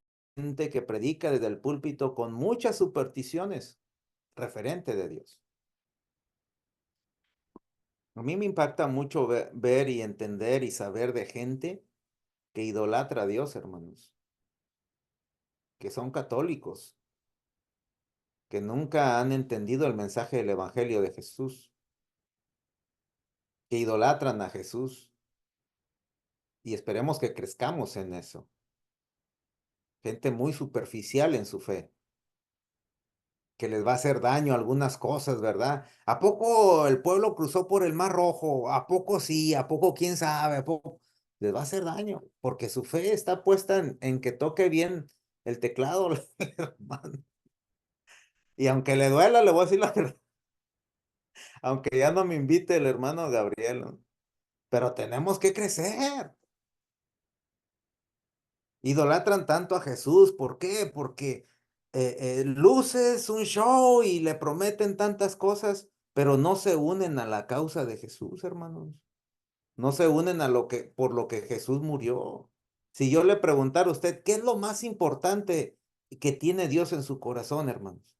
que predica desde el púlpito con muchas supersticiones referente de Dios. A mí me impacta mucho ver y entender y saber de gente que idolatra a Dios, hermanos, que son católicos, que nunca han entendido el mensaje del Evangelio de Jesús, que idolatran a Jesús y esperemos que crezcamos en eso. Gente muy superficial en su fe, que les va a hacer daño algunas cosas, ¿verdad? ¿A poco el pueblo cruzó por el Mar Rojo? ¿A poco sí? ¿A poco quién sabe? ¿A poco les va a hacer daño? Porque su fe está puesta en que toque bien el teclado, hermano. Y aunque le duela, le voy a decir la verdad, aunque ya no me invite el hermano Gabriel, ¿no? Pero tenemos que crecer. Idolatran tanto a Jesús, ¿por qué? Porque luces un show y le prometen tantas cosas, pero no se unen a la causa de Jesús, hermanos. No se unen por lo que Jesús murió. Si yo le preguntara a usted, ¿qué es lo más importante que tiene Dios en su corazón, hermanos?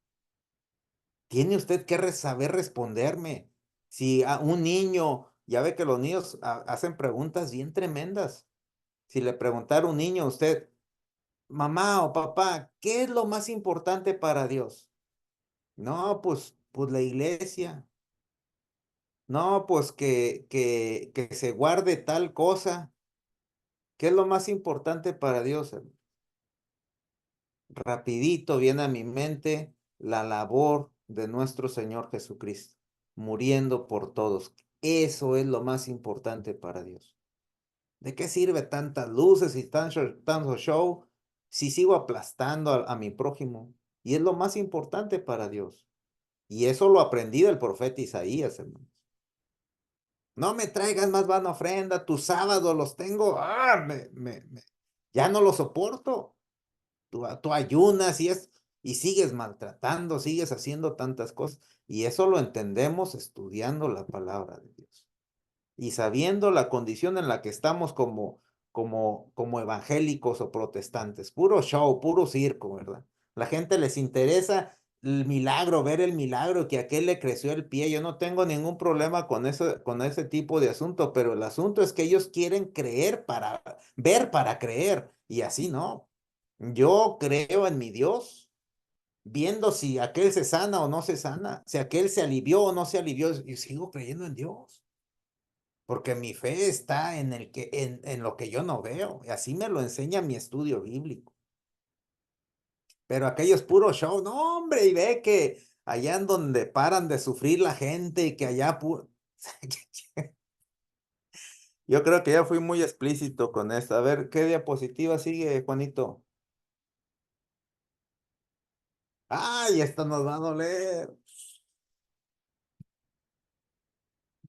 Tiene usted que saber responderme. Si a un niño, ya ve que los niños hacen preguntas bien tremendas. Si le preguntara a un niño a usted, mamá o papá, ¿qué es lo más importante para Dios? No, pues la iglesia. No, pues que se guarde tal cosa. ¿Qué es lo más importante para Dios, hermano? Rapidito viene a mi mente la labor de nuestro Señor Jesucristo, muriendo por todos. Eso es lo más importante para Dios. ¿De qué sirve tantas luces y tanto show si sigo aplastando a mi prójimo? Y es lo más importante para Dios. Y eso lo aprendí del profeta Isaías, hermanos. No me traigas más vana ofrenda, tus sábados los tengo, ya no los soporto. Tú ayunas y sigues maltratando, sigues haciendo tantas cosas. Y eso lo entendemos estudiando la palabra de Dios. Y sabiendo la condición en la que estamos como evangélicos o protestantes. Puro show, puro circo, ¿verdad? La gente les interesa el milagro, ver el milagro, que a aquel le creció el pie. Yo no tengo ningún problema con ese tipo de asunto, pero el asunto es que ellos quieren creer ver para creer. Y así no. Yo creo en mi Dios, viendo si aquel se sana o no se sana, si aquel se alivió o no se alivió, y sigo creyendo en Dios. Porque mi fe está en lo que yo no veo. Y así me lo enseña mi estudio bíblico. Pero aquellos puros show, no, hombre, y ve que allá en donde paran de sufrir la gente y que allá Yo creo que ya fui muy explícito con esto. A ver, ¿qué diapositiva sigue, Juanito? ¡Ay, esto nos va a doler!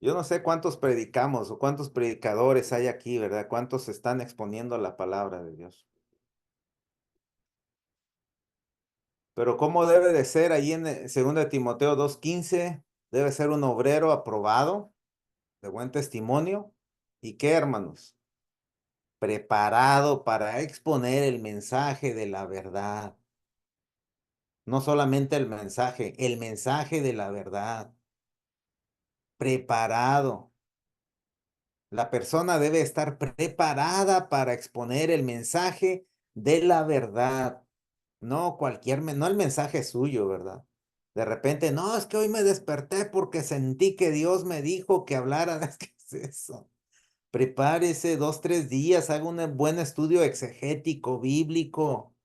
Yo no sé cuántos predicamos o cuántos predicadores hay aquí, ¿verdad? ¿Cuántos están exponiendo la palabra de Dios? Pero ¿cómo debe de ser ahí en 2 Timoteo 2:15? Debe ser un obrero aprobado, de buen testimonio. ¿Y qué, hermanos? Preparado para exponer el mensaje de la verdad. No solamente el mensaje de la verdad. Preparado. La persona debe estar preparada para exponer el mensaje de la verdad. No no el mensaje suyo, ¿verdad? De repente, no, es que hoy me desperté porque sentí que Dios me dijo que hablara. ¿Qué es eso? Prepárese 2, 3 días, haga un buen estudio exegético, bíblico.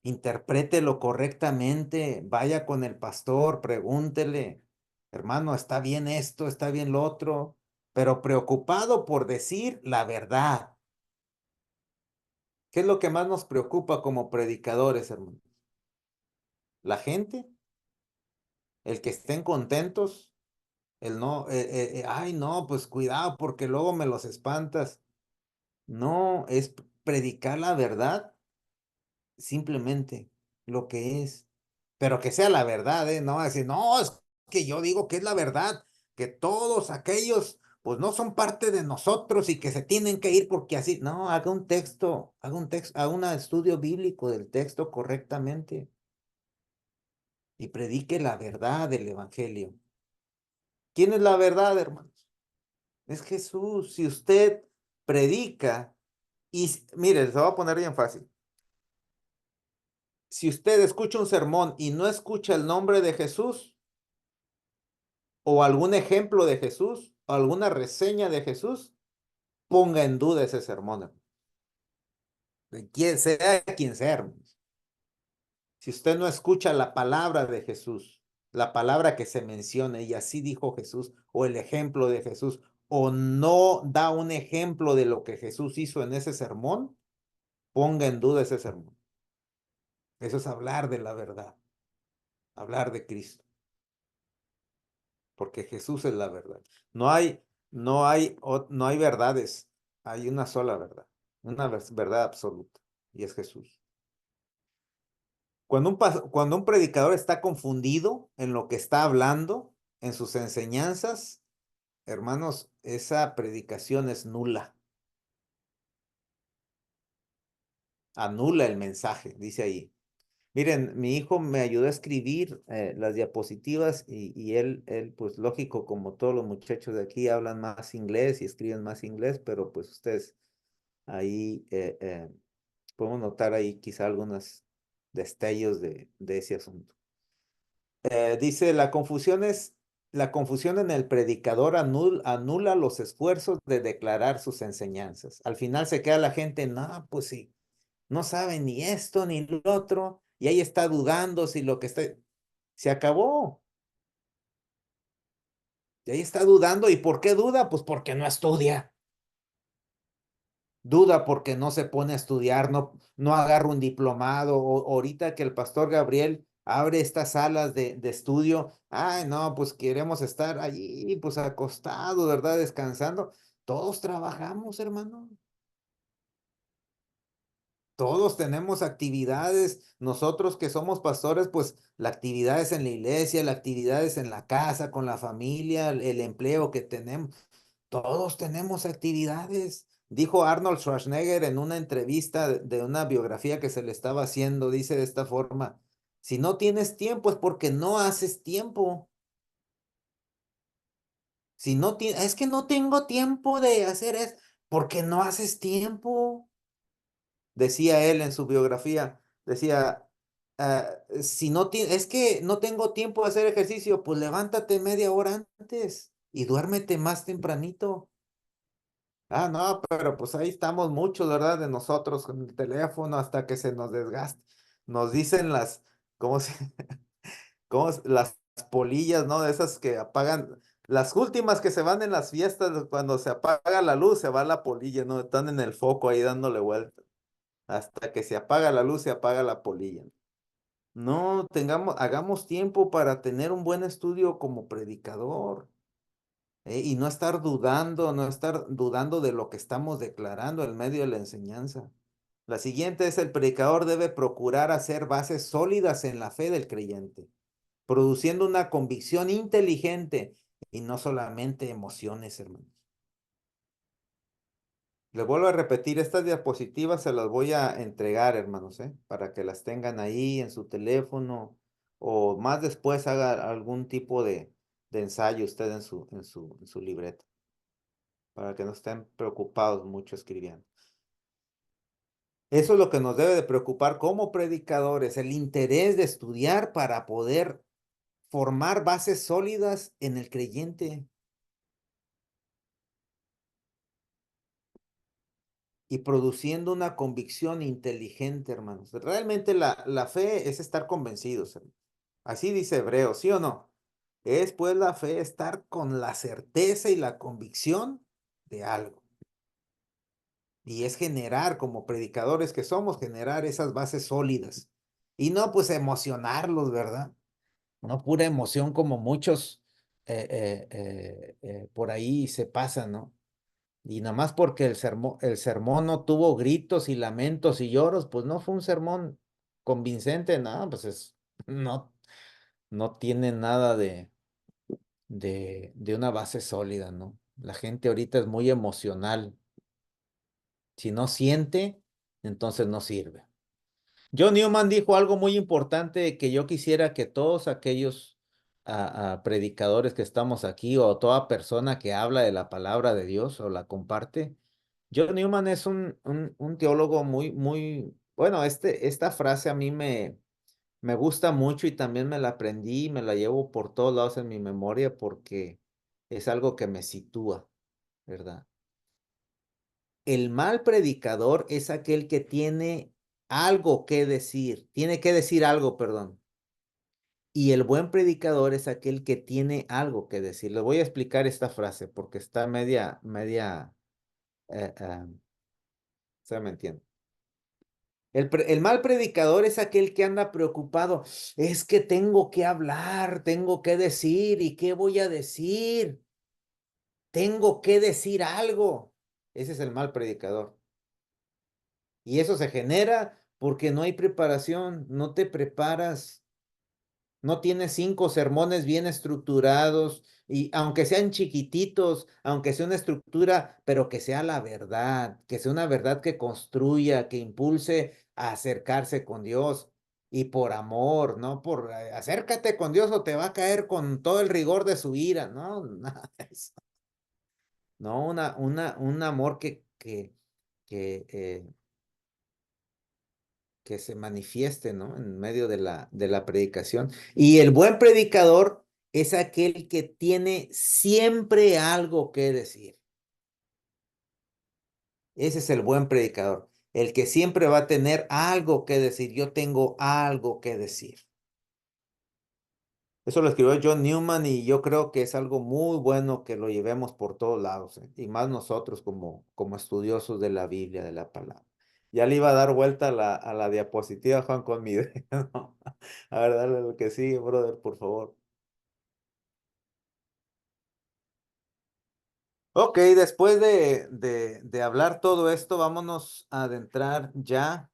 Interprételo correctamente. Vaya con el pastor, pregúntele, hermano, ¿está bien esto? ¿Está bien lo otro? Pero preocupado por decir la verdad. ¿Qué es lo que más nos preocupa como predicadores, hermanos? ¿La gente? ¿El que estén contentos? El no, ay, no, pues cuidado porque luego me los espantas. No, es predicar la verdad, simplemente lo que es. Pero que sea la verdad, ¿eh? No decir, no, es que yo digo que es la verdad, que todos aquellos, pues no son parte de nosotros y que se tienen que ir porque así. No, haga un estudio bíblico del texto correctamente y predique la verdad del evangelio. ¿Quién es la verdad, hermanos? Es Jesús. Si usted predica mire, se va a poner bien fácil. Si usted escucha un sermón y no escucha el nombre de Jesús o algún ejemplo de Jesús o alguna reseña de Jesús, ponga en duda ese sermón, hermano. De quien sea, hermanos. Si usted no escucha la palabra de Jesús, la palabra que se menciona y así dijo Jesús, o el ejemplo de Jesús, o no da un ejemplo de lo que Jesús hizo en ese sermón, ponga en duda ese sermón. Eso es hablar de la verdad, hablar de Cristo, porque Jesús es la verdad. No hay verdades, hay una sola verdad, una verdad absoluta, y es Jesús. Cuando un predicador está confundido en lo que está hablando, en sus enseñanzas, hermanos, esa predicación es nula. Anula el mensaje, dice ahí. Miren, mi hijo me ayudó a escribir las diapositivas y él, pues lógico, como todos los muchachos de aquí, hablan más inglés y escriben más inglés, pero pues ustedes ahí podemos notar ahí quizá algunos destellos de ese asunto. Dice, la confusión en el predicador anula los esfuerzos de declarar sus enseñanzas. Al final se queda la gente, no, pues sí, no sabe ni esto ni lo otro, y ahí está dudando si lo que está... Se acabó. Y ahí está dudando. ¿Y por qué duda? Pues porque no estudia. Duda porque no se pone a estudiar, no agarra un diplomado. O ahorita que el pastor Gabriel abre estas salas de estudio, ay, no, pues queremos estar allí, pues acostados, ¿verdad? Descansando. Todos trabajamos, hermano. Todos tenemos actividades. Nosotros que somos pastores, pues la actividad es en la iglesia, la actividad es en la casa, con la familia, el empleo que tenemos. Todos tenemos actividades. Dijo Arnold Schwarzenegger en una entrevista de una biografía que se le estaba haciendo, dice de esta forma, si no tienes tiempo es porque no haces tiempo. Si no tienes, es que no tengo tiempo de hacer eso, porque no haces tiempo. Decía él en su biografía, decía, si no tienes, es que no tengo tiempo de hacer ejercicio, pues levántate media hora antes y duérmete más tempranito. Ah, no, pero pues ahí estamos muchos, ¿verdad? De nosotros con el teléfono hasta que se nos desgaste. Nos dicen ¿cómo se, las polillas, ¿no? De esas que apagan, las últimas que se van en las fiestas, cuando se apaga la luz, se va la polilla, ¿no? Están en el foco ahí dándole vuelta. Hasta que se apaga la luz, se apaga la polilla. No, hagamos tiempo para tener un buen estudio como predicador. Y no estar dudando de lo que estamos declarando en medio de la enseñanza. La siguiente es: el predicador debe procurar hacer bases sólidas en la fe del creyente, produciendo una convicción inteligente y no solamente emociones, hermanos. Les vuelvo a repetir, estas diapositivas se las voy a entregar, hermanos, para que las tengan ahí en su teléfono o más después haga algún tipo de ensayo usted en su libreta, para que no estén preocupados mucho escribiendo. Eso es lo que nos debe de preocupar como predicadores, el interés de estudiar para poder formar bases sólidas en el creyente y produciendo una convicción inteligente, hermanos. Realmente la fe es estar convencidos, hermanos. Así dice Hebreos, ¿sí o no? Es pues la fe estar con la certeza y la convicción de algo. Y es generar, como predicadores que somos, generar esas bases sólidas. Y no pues emocionarlos, ¿verdad? No pura emoción como muchos por ahí se pasan, ¿no? Y nada más porque el sermón no tuvo gritos y lamentos y lloros, pues no fue un sermón convincente, no, pues no tiene nada de una base sólida, ¿no? La gente ahorita es muy emocional. Si no siente, entonces no sirve. John Newman dijo algo muy importante que yo quisiera que todos aquellos predicadores que estamos aquí o toda persona que habla de la palabra de Dios o la comparte. John Newman es un teólogo muy, bueno, esta frase a mí me gusta mucho y también me la aprendí y me la llevo por todos lados en mi memoria porque es algo que me sitúa, ¿verdad? El mal predicador es aquel que tiene algo que decir, tiene que decir algo, perdón. Y el buen predicador es aquel que tiene algo que decir. Les voy a explicar esta frase porque está media, se me entiende. El mal predicador es aquel que anda preocupado. Es que tengo que hablar, tengo que decir, ¿y qué voy a decir? Tengo que decir algo. Ese es el mal predicador. Y eso se genera porque no hay preparación, no te preparas, no tienes 5 sermones bien estructurados y aunque sean chiquititos, aunque sea una estructura, pero que sea la verdad, que sea una verdad que construya, que impulse a acercarse con Dios y por amor, no por acércate con Dios o te va a caer con todo el rigor de su ira, no, nada de eso. No, un amor que que se manifieste, ¿no? En medio de la predicación. Y el buen predicador es aquel que tiene siempre algo que decir. Ese es el buen predicador, el que siempre va a tener algo que decir. Yo tengo algo que decir. Eso lo escribió John Newman y yo creo que es algo muy bueno que lo llevemos por todos lados, y más nosotros como estudiosos de la Biblia, de la palabra. Ya le iba a dar vuelta a la diapositiva, Juan, con mi dedo. A ver, dale lo que sigue, brother, por favor. Ok, después de hablar todo esto, vámonos a adentrar ya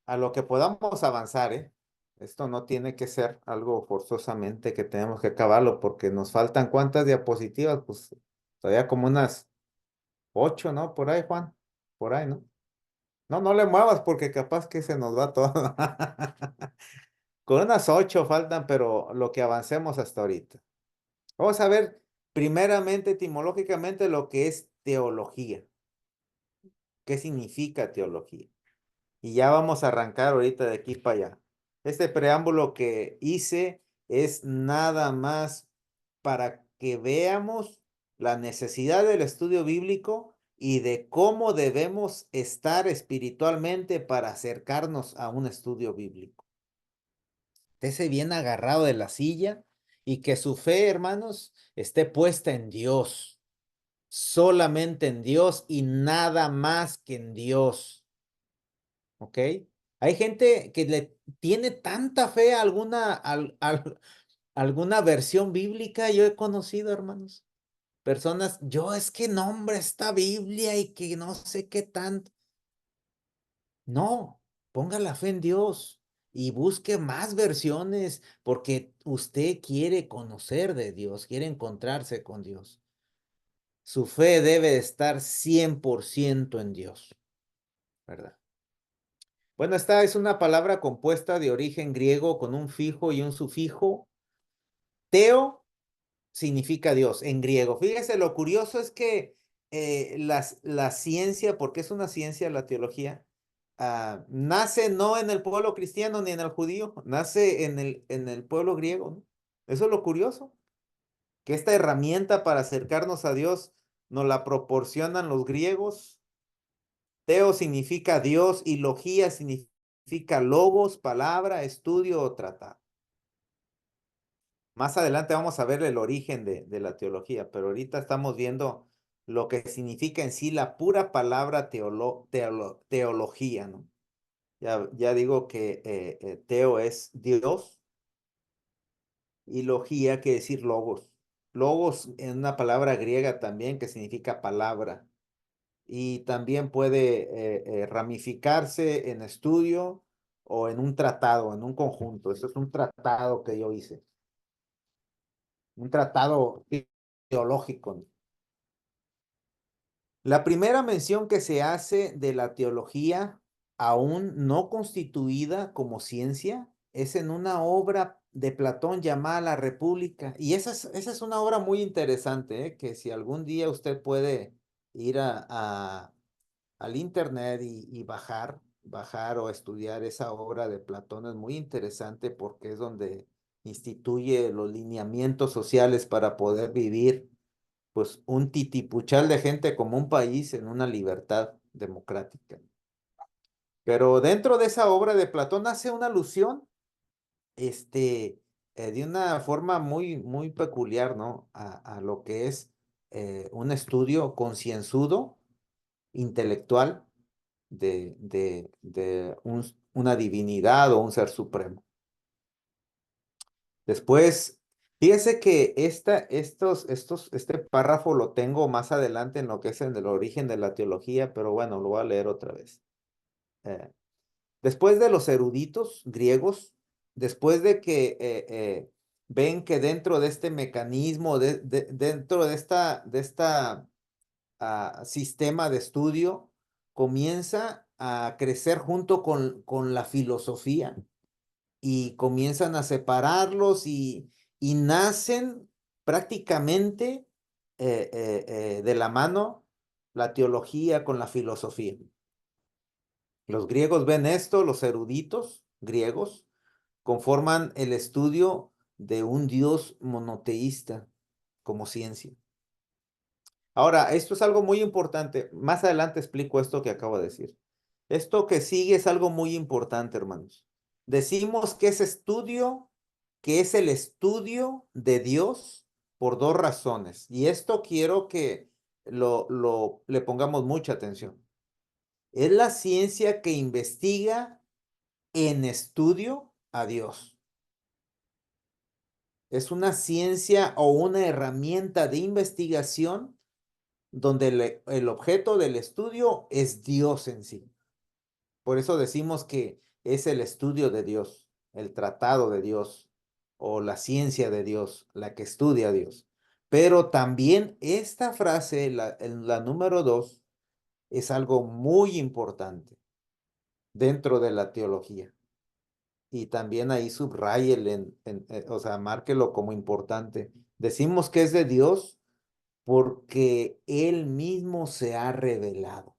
a lo que podamos avanzar, ¿eh? Esto no tiene que ser algo forzosamente que tenemos que acabarlo, porque nos faltan ¿cuántas diapositivas? Pues todavía como unas 8, ¿no? Por ahí, Juan. Por ahí, ¿no? No, no le muevas porque capaz que se nos va todo. Con unas 8 faltan, pero lo que avancemos hasta ahorita. Vamos a ver primeramente, etimológicamente, lo que es teología. ¿Qué significa teología? Y ya vamos a arrancar ahorita de aquí para allá. Este preámbulo que hice es nada más para que veamos la necesidad del estudio bíblico y de cómo debemos estar espiritualmente para acercarnos a un estudio bíblico. Estése bien agarrado de la silla y que su fe, hermanos, esté puesta en Dios, solamente en Dios y nada más que en Dios. ¿Ok? Hay gente que le tiene tanta fe a alguna versión bíblica. Yo he conocido, hermanos, personas, yo es que nombra esta Biblia y que no sé qué tanto. No, ponga la fe en Dios y busque más versiones porque usted quiere conocer de Dios, quiere encontrarse con Dios. Su fe debe estar 100% en Dios, ¿verdad? Bueno, esta es una palabra compuesta de origen griego con un fijo y un sufijo. Teo significa Dios en griego. Fíjese, lo curioso es que la ciencia, porque es una ciencia la teología, nace no en el pueblo cristiano ni en el judío, nace en el pueblo griego, ¿no? Eso es lo curioso, que esta herramienta para acercarnos a Dios nos la proporcionan los griegos. Teo significa Dios y logía significa logos, palabra, estudio o tratado. Más adelante vamos a ver el origen de la teología, pero ahorita estamos viendo lo que significa en sí la pura palabra teología, ¿no? Ya digo que teo es Dios y logía quiere decir logos. Logos en una palabra griega también que significa palabra. Y también puede ramificarse en estudio o en un tratado, en un conjunto. Eso es un tratado que yo hice. Un tratado teológico. La primera mención que se hace de la teología, aún no constituida como ciencia, es en una obra de Platón llamada La República. Y esa es una obra muy interesante, que si algún día usted puede ir al internet y bajar o estudiar esa obra de Platón, es muy interesante porque es donde instituye los lineamientos sociales para poder vivir pues un titipuchal de gente como un país en una libertad democrática. Pero dentro de esa obra de Platón hace una alusión, de una forma muy peculiar, ¿no? A lo que es un estudio concienzudo, intelectual, de una divinidad o un ser supremo. Después, fíjese que este párrafo lo tengo más adelante en lo que es en el origen de la teología, pero bueno, lo voy a leer otra vez. Después de los eruditos griegos, después de que ven que dentro de este mecanismo, dentro de esta sistema de estudio, comienza a crecer junto con la filosofía y comienzan a separarlos y nacen prácticamente de la mano la teología con la filosofía. Los griegos ven esto, los eruditos griegos conforman el estudio de un Dios monoteísta como ciencia. Ahora, esto es algo muy importante. Más adelante explico esto que acabo de decir. Esto que sigue es algo muy importante, hermanos. Decimos que es estudio que es el estudio de Dios por dos razones. Y esto quiero que le pongamos mucha atención. Es la ciencia que investiga en estudio a Dios. Es una ciencia o una herramienta de investigación donde el objeto del estudio es Dios en sí. Por eso decimos que es el estudio de Dios, el tratado de Dios o la ciencia de Dios, la que estudia a Dios. Pero también esta frase, la número 2, es algo muy importante dentro de la teología. Y también ahí subráyele, o sea, márquelo como importante. Decimos que es de Dios porque Él mismo se ha revelado.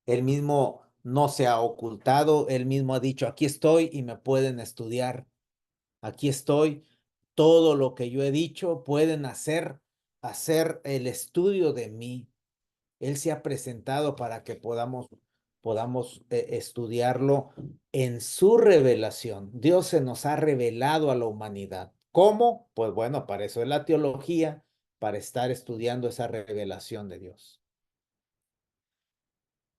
Él mismo no se ha ocultado, Él mismo ha dicho, aquí estoy y me pueden estudiar. Aquí estoy, todo lo que yo he dicho pueden hacer el estudio de mí. Él se ha presentado para que podamos estudiarlo en su revelación. Dios se nos ha revelado a la humanidad. ¿Cómo? Pues bueno, para eso es la teología, para estar estudiando esa revelación de Dios.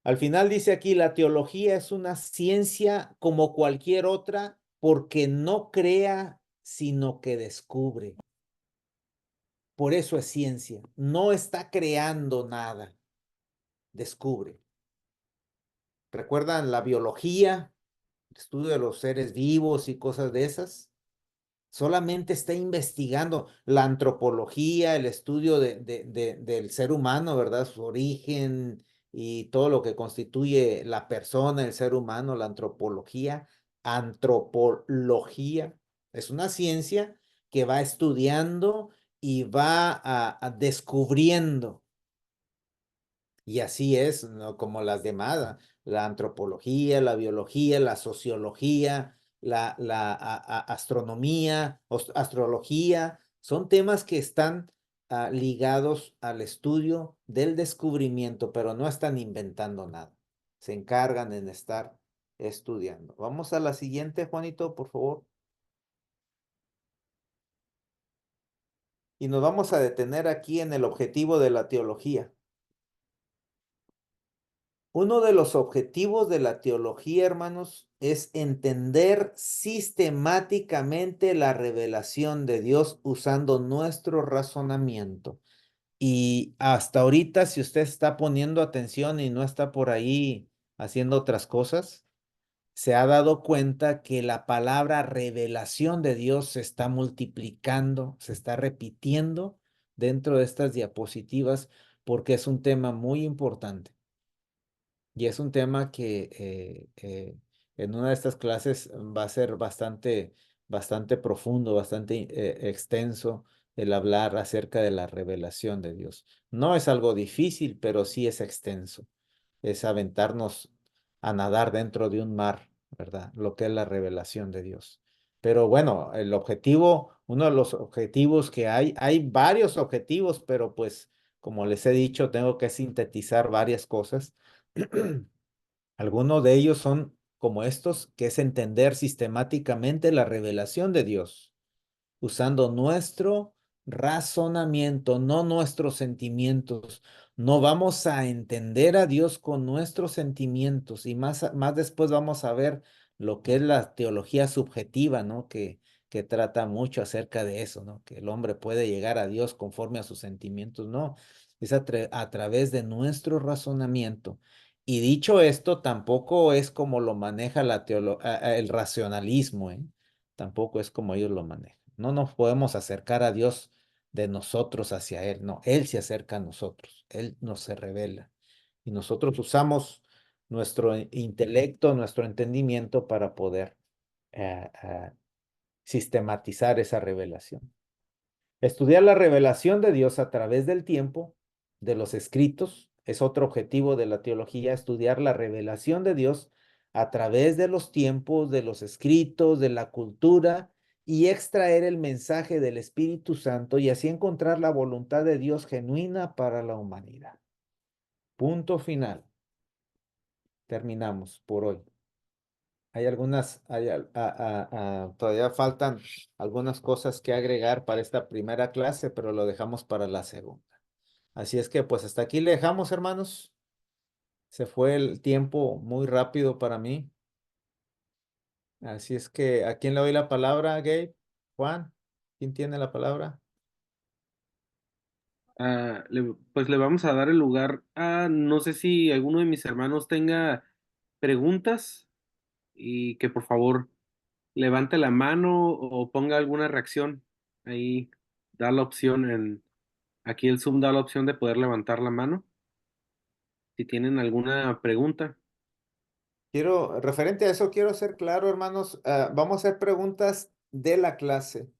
Al final dice aquí, la teología es una ciencia como cualquier otra porque no crea, sino que descubre. Por eso es ciencia. No está creando nada, descubre. ¿Recuerdan la biología, el estudio de los seres vivos y cosas de esas? Solamente está investigando la antropología, el estudio del ser humano, ¿verdad? Su origen y todo lo que constituye la persona, el ser humano, la antropología. Antropología es una ciencia que va estudiando y va descubriendo. Y así es, ¿no? Como las demás, la antropología, la biología, la sociología, la astronomía, astrología, son temas que están ligados al estudio del descubrimiento, pero no están inventando nada. Se encargan en estar estudiando. Vamos a la siguiente, Juanito, por favor. Y nos vamos a detener aquí en el objetivo de la teología. Uno de los objetivos de la teología, hermanos, es entender sistemáticamente la revelación de Dios usando nuestro razonamiento. Y hasta ahorita, si usted está poniendo atención y no está por ahí haciendo otras cosas, se ha dado cuenta que la palabra revelación de Dios se está multiplicando, se está repitiendo dentro de estas diapositivas porque es un tema muy importante. Y es un tema que en una de estas clases va a ser bastante profundo, bastante extenso el hablar acerca de la revelación de Dios. No es algo difícil, pero sí es extenso. Es aventarnos a nadar dentro de un mar, ¿verdad? Lo que es la revelación de Dios. Pero bueno, el objetivo, uno de los objetivos que hay varios objetivos, pero pues como les he dicho, tengo que sintetizar varias cosas. Algunos de ellos son como estos, que es entender sistemáticamente la revelación de Dios, usando nuestro razonamiento, no nuestros sentimientos. No vamos a entender a Dios con nuestros sentimientos y más después vamos a ver lo que es la teología subjetiva, ¿no? Que trata mucho acerca de eso, ¿no? Que el hombre puede llegar a Dios conforme a sus sentimientos, no. Es a través de nuestro razonamiento. Y dicho esto, tampoco es como lo maneja el racionalismo, ¿eh? Tampoco es como ellos lo manejan. No nos podemos acercar a Dios de nosotros hacia Él, no, Él se acerca a nosotros, Él nos se revela. Y nosotros usamos nuestro intelecto, nuestro entendimiento para poder sistematizar esa revelación. Estudiar la revelación de Dios a través del tiempo, de los escritos, es otro objetivo de la teología, estudiar la revelación de Dios a través de los tiempos, de los escritos, de la cultura y extraer el mensaje del Espíritu Santo y así encontrar la voluntad de Dios genuina para la humanidad. Punto final. Terminamos por hoy. Hay todavía faltan algunas cosas que agregar para esta primera clase, pero lo dejamos para la segunda. Así es que pues hasta aquí le dejamos, hermanos. Se fue el tiempo muy rápido para mí. Así es que, ¿a quién le doy la palabra, Gabe? Juan, ¿quién tiene la palabra? Pues le vamos a dar el lugar a, no sé si alguno de mis hermanos tenga preguntas y que por favor levante la mano o ponga alguna reacción. Ahí da la opción aquí el Zoom da la opción de poder levantar la mano. Si tienen alguna pregunta. Referente a eso, quiero ser claro, hermanos, vamos a hacer preguntas de la clase,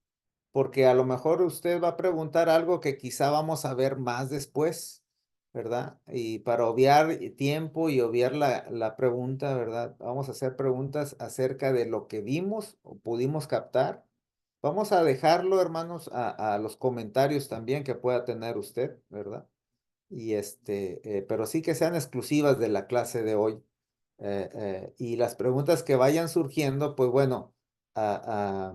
porque a lo mejor usted va a preguntar algo que quizá vamos a ver más después, ¿verdad? Y para obviar tiempo y obviar la pregunta, ¿verdad? Vamos a hacer preguntas acerca de lo que vimos o pudimos captar. Vamos a dejarlo, hermanos, a los comentarios también que pueda tener usted, ¿verdad? Y pero sí que sean exclusivas de la clase de hoy. Y las preguntas que vayan surgiendo, pues bueno, a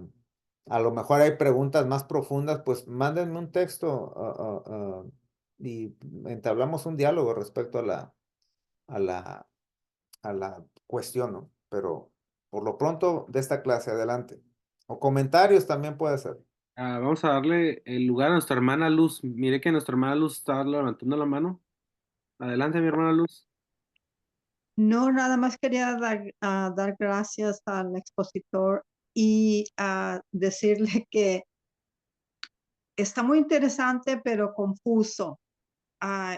lo mejor hay preguntas más profundas, pues mándenme un texto y entablamos un diálogo respecto a la, a la cuestión, ¿no? Pero por lo pronto de esta clase, adelante. O comentarios también puede ser. Vamos a darle el lugar a nuestra hermana Luz. Mire que nuestra hermana Luz está levantando la mano. Adelante, mi hermana Luz. No, nada más quería dar gracias al expositor y decirle que está muy interesante, pero confuso.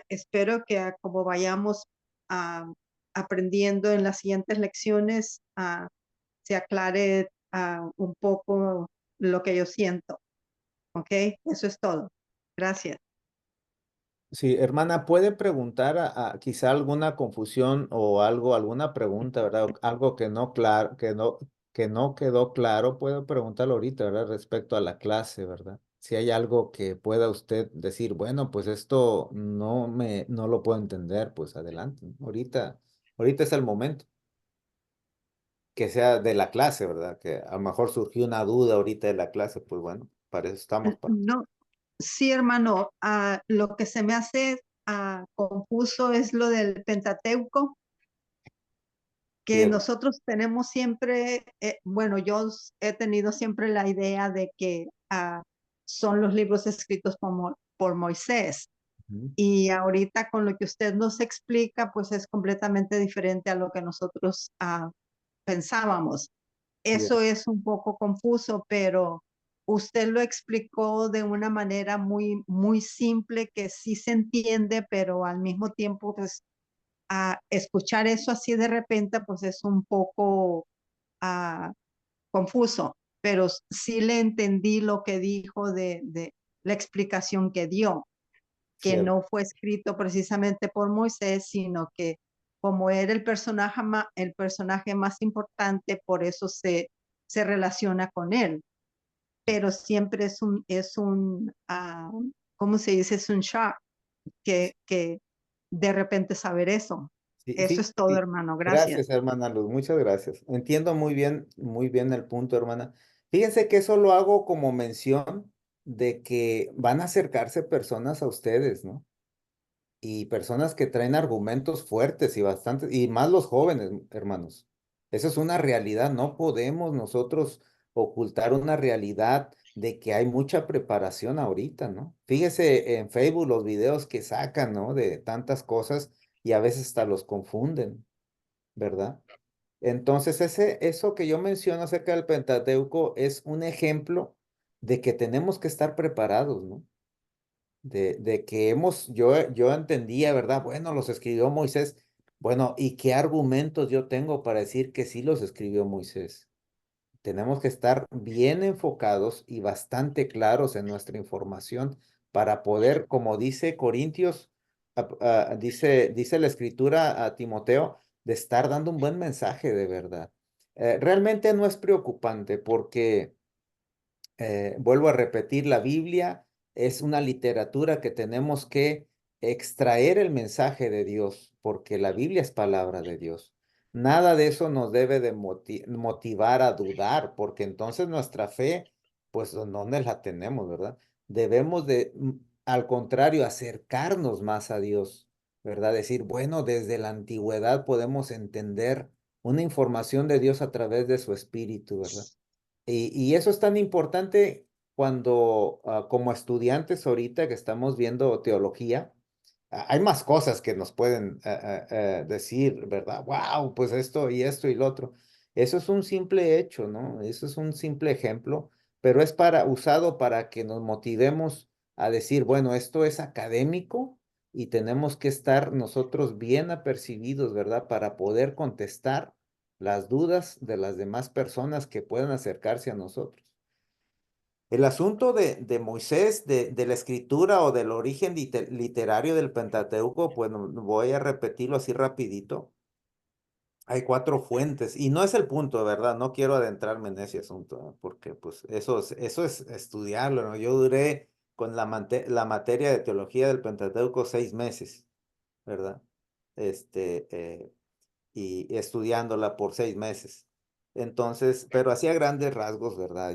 Espero que como vayamos ah, aprendiendo en las siguientes lecciones, se aclare un poco lo que yo siento. ¿Ok? Eso es todo. Gracias. Sí, hermana, puede preguntar quizá alguna confusión o algo, alguna pregunta, ¿verdad? O algo que no quedó claro, puede preguntarlo ahorita, ¿verdad? Respecto a la clase, ¿verdad? Si hay algo que pueda usted decir, bueno, pues esto no lo puedo entender, pues adelante, ¿no? Ahorita es el momento que sea de la clase, ¿verdad? Que a lo mejor surgió una duda ahorita de la clase, pues bueno, para eso estamos. No, sí, hermano, lo que se me hace confuso es lo del Pentateuco, que Sí, nosotros tenemos siempre, bueno, he tenido siempre la idea de que son los libros escritos por Moisés. ujú, Y ahorita con lo que usted nos explica, pues es completamente diferente a lo que nosotros pensábamos. bien. Eso es un poco confuso, pero usted lo explicó de una manera muy, muy simple que sí se entiende, pero al mismo tiempo, pues, escuchar eso así de repente, pues es un poco ah, confuso, pero sí le entendí lo que dijo de la explicación que dio, que Cierto. no fue escrito precisamente por Moisés, sino que como era el personaje más importante, por eso se relaciona con él. Pero siempre es ¿cómo se dice? Es un shock que de repente saber eso. Sí, Eso es todo, sí. hermano. Gracias. Gracias, hermana Luz, muchas gracias. Entiendo muy bien el punto, hermana. Fíjense que eso lo hago como mención de que van a acercarse personas a ustedes, ¿no? Y personas que traen argumentos fuertes y bastantes, y más los jóvenes, hermanos. Eso es una realidad, no podemos nosotros ocultar una realidad de que hay mucha preparación ahorita, ¿no? Fíjese en Facebook los videos que sacan, ¿no? De tantas cosas y a veces hasta los confunden, ¿verdad? Entonces, eso que yo menciono acerca del Pentateuco es un ejemplo de que tenemos que estar preparados, ¿no? De que yo entendía, ¿verdad? Bueno, los escribió Moisés. Bueno, ¿y qué argumentos yo tengo para decir que sí los escribió Moisés? Tenemos que estar bien enfocados y bastante claros en nuestra información para poder, como dice Corintios, dice la escritura a Timoteo, de estar dando un buen mensaje de verdad. Realmente no es preocupante porque vuelvo a repetir, la Biblia es una literatura que tenemos que extraer el mensaje de Dios, porque la Biblia es palabra de Dios. Nada de eso nos debe de motivar a dudar, porque entonces nuestra fe, pues, ¿dónde la tenemos, verdad? Debemos de, al contrario, acercarnos más a Dios, ¿verdad? Decir, bueno, desde la antigüedad podemos entender una información de Dios a través de su espíritu, ¿verdad? Y eso es tan importante cuando, como estudiantes ahorita que estamos viendo teología, hay más cosas que nos pueden decir, ¿verdad? Wow, pues esto y lo otro. Eso es un simple hecho, ¿no? Eso es un simple ejemplo, pero es usado para que nos motivemos a decir, bueno, esto es académico y tenemos que estar nosotros bien apercibidos, ¿verdad? Para poder contestar las dudas de las demás personas que puedan acercarse a nosotros. El asunto de Moisés, de la escritura o del origen literario del Pentateuco, pues voy a repetirlo así rapidito. Hay 4 fuentes y no es el punto, ¿verdad? No quiero adentrarme en ese asunto, ¿no? Porque pues eso es estudiarlo, ¿no? Yo duré con la materia de teología del Pentateuco 6 meses, ¿verdad? Y estudiándola por 6 meses. Entonces, pero hacía grandes rasgos, ¿verdad?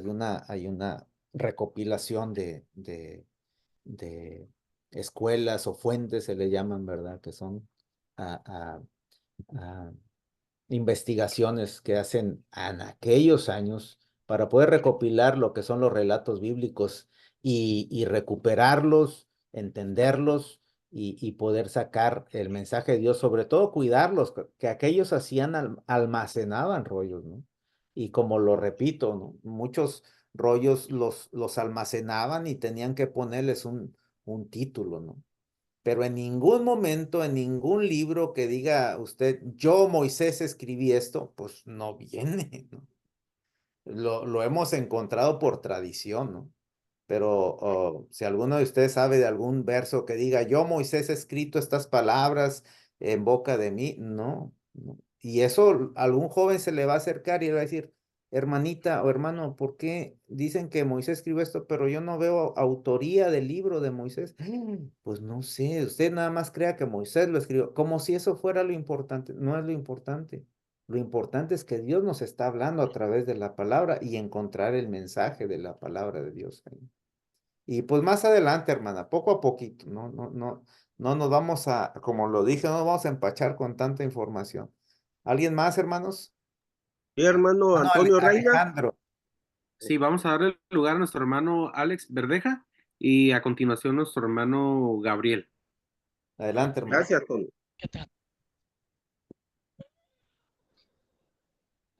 Hay una recopilación de escuelas o fuentes, se le llaman, ¿verdad? Que son a, a- a investigaciones que hacen en aquellos años para poder recopilar lo que son los relatos bíblicos y recuperarlos, entenderlos y poder sacar el mensaje de Dios, sobre todo cuidarlos, que aquellos hacían, almacenaban rollos, ¿no? Y como lo repito, ¿no? Muchos rollos los almacenaban y tenían que ponerles un título, ¿no? Pero en ningún momento, en ningún libro que diga usted, yo Moisés escribí esto, pues no viene, ¿no? Lo hemos encontrado por tradición, ¿no? Pero si alguno de ustedes sabe de algún verso que diga, yo Moisés he escrito estas palabras en boca de mí, no, no. Y eso a algún joven se le va a acercar y le va a decir, hermanita o hermano, ¿por qué dicen que Moisés escribió esto, pero yo no veo autoría del libro de Moisés? Pues no sé, usted nada más crea que Moisés lo escribió, como si eso fuera lo importante. No es lo importante. Lo importante es que Dios nos está hablando a través de la palabra y encontrar el mensaje de la palabra de Dios ahí. Y pues más adelante, hermana, poco a poquito, no nos vamos a, como lo dije, no nos vamos a empachar con tanta información. ¿Alguien más, hermanos? Mi hermano Antonio Reina. Alejandro. Sí, vamos a darle lugar a nuestro hermano Alex Verdeja y a continuación nuestro hermano Gabriel. Adelante, hermano. Gracias, Tony. ¿Qué tal?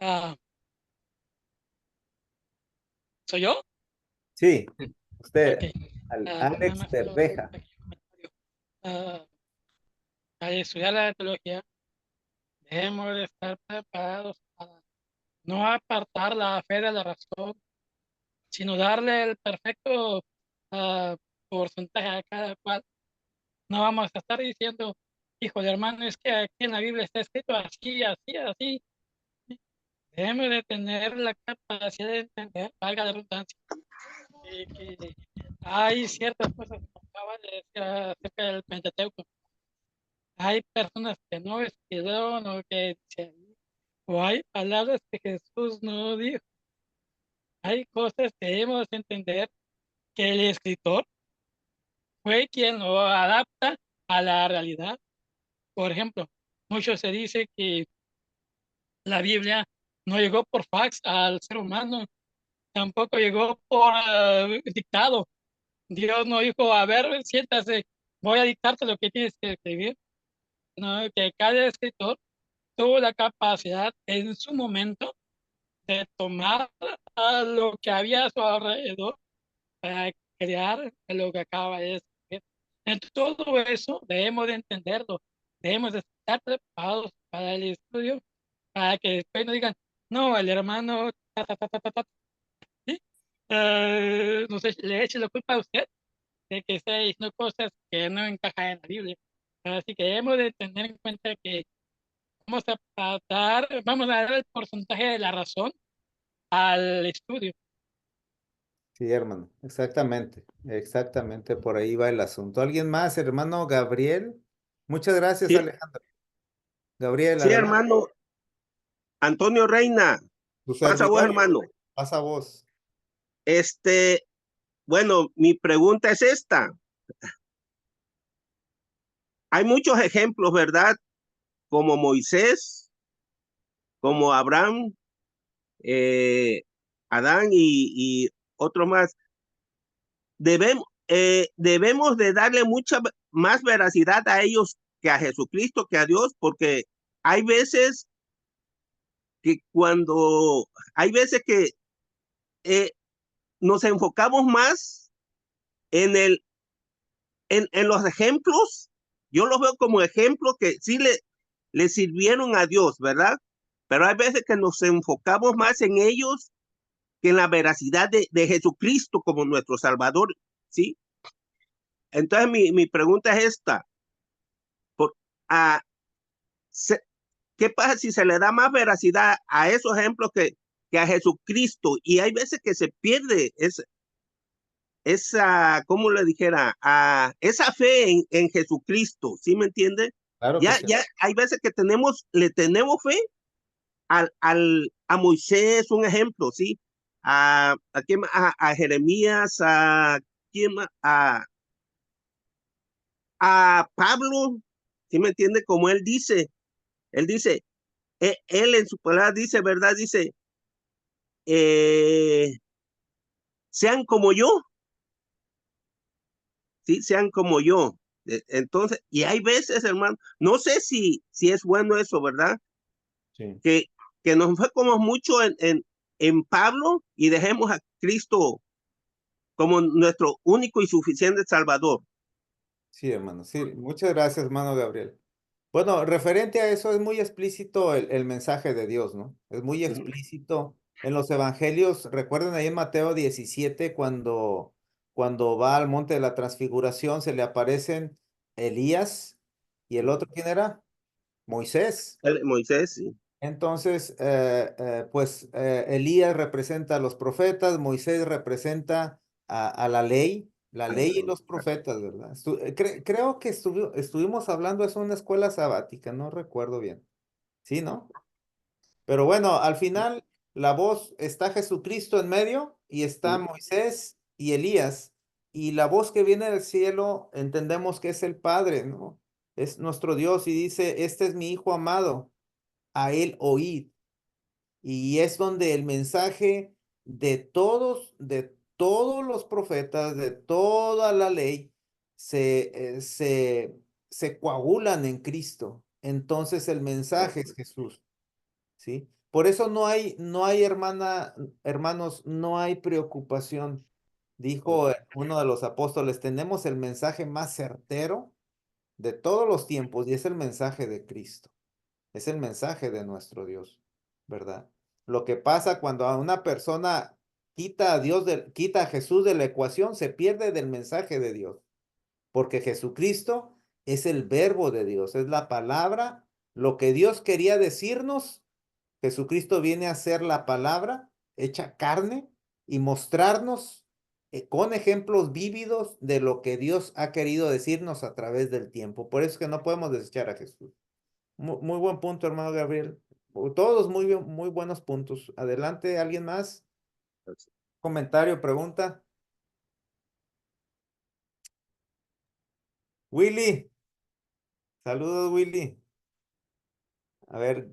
Ah, ¿soy yo? Sí, usted, Ok. Nada Alex más quiero hacer un Verdeja. pequeño comentario. Al estudiar la teología, debemos de estar preparados para no apartar la fe de la razón, sino darle el perfecto ah, porcentaje a cada cual. No vamos a estar diciendo, hijo de hermano, es que aquí en la Biblia está escrito así, así, así. Debemos de tener la capacidad de entender, valga la redundancia, que hay ciertas cosas que acaba de decir acerca del Pentateuco. Hay personas que no escribieron o que dicen, o hay palabras que Jesús no dijo. Hay cosas que debemos entender que el escritor fue quien lo adapta a la realidad. Por ejemplo, mucho se dice que la Biblia no llegó por fax al ser humano, tampoco llegó por dictado. Dios no dijo, a ver, siéntase, voy a dictarte lo que tienes que escribir. No, que cada escritor tuvo la capacidad en su momento de tomar a lo que había a su alrededor para crear lo que acaba de escribir. En todo eso debemos de entenderlo, debemos de estar preparados para el estudio, para que después no digan, no, el hermano, ¿sí? No sé, le eche la culpa a usted de que está diciendo cosas que no encajan en la Biblia. Así que debemos de tener en cuenta que vamos a dar el porcentaje de la razón al estudio. Sí, hermano, exactamente, por ahí va el asunto. ¿Alguien más, hermano Gabriel? Muchas gracias, Sí, Alejandro. Gabriel, sí, adelante. hermano. Antonio Reina, Tu pasa vos, servidor, hermano. pasa vos. Bueno, mi pregunta es esta. Hay muchos ejemplos, ¿verdad? Como Moisés, como Abraham, Adán y otros más. Debemos de darle mucha más veracidad a ellos que a Jesucristo, que a Dios, porque hay veces que hay veces que eh, nos enfocamos más en en los ejemplos. Yo los veo como ejemplos que sí le sirvieron a Dios, ¿verdad? Pero hay veces que nos enfocamos más en ellos que en la veracidad de Jesucristo como nuestro Salvador, ¿sí? Entonces mi pregunta es esta. Por, a, se, ¿Qué pasa si se le da más veracidad a esos ejemplos que a Jesucristo? Y hay veces que se pierde esa, ¿cómo le dijera? Esa fe en Jesucristo, ¿sí me entiende? Claro que Ya, sí. ya hay veces que le tenemos fe a Moisés, un ejemplo, ¿sí? A Jeremías, ¿quién más? A Pablo, ¿sí me entiende? Como él dice, él en su palabra dice, ¿verdad? Dice, eh, sean como yo, ¿sí? Sean como yo. Entonces, y hay veces, hermano, no sé si es bueno eso, ¿verdad? Sí. Que nos enfocamos mucho en Pablo y dejemos a Cristo como nuestro único y suficiente Salvador. Sí, hermano. Sí, muchas gracias, hermano Gabriel. Bueno, referente a eso, es muy explícito el mensaje de Dios, ¿no? Es muy explícito en los evangelios. Recuerden ahí en Mateo 17, cuando va al monte de la transfiguración, se le aparecen Elías y el otro, ¿quién era? Moisés. Moisés, sí. Entonces, pues Elías representa a los profetas, Moisés representa a la ley y los profetas, ¿verdad? Creo que estuvimos hablando eso en una escuela sabática, no recuerdo bien. Sí, ¿no? Pero bueno, al final la voz está Jesucristo en medio y está Moisés y Elías. Y la voz que viene del cielo entendemos que es el Padre, ¿no? Es nuestro Dios y dice, este es mi Hijo amado, a él oíd. Y es donde el mensaje de todos los profetas, de toda la ley, se coagulan en Cristo. Entonces el mensaje es Jesús, ¿sí? Por eso no hay hermanos, no hay preocupación. Dijo uno de los apóstoles, tenemos el mensaje más certero de todos los tiempos y es el mensaje de Cristo. Es el mensaje de nuestro Dios, ¿verdad? Lo que pasa cuando a una persona quita a Jesús de la ecuación, se pierde del mensaje de Dios, porque Jesucristo es el verbo de Dios, es la palabra, lo que Dios quería decirnos, Jesucristo viene a ser la palabra hecha carne y mostrarnos con ejemplos vívidos de lo que Dios ha querido decirnos a través del tiempo. Por eso es que no podemos desechar a Jesús. Muy buen punto, hermano Gabriel. Todos muy buenos puntos. Adelante, ¿alguien más? Comentario, pregunta. Willy. Saludos, Willy. A ver,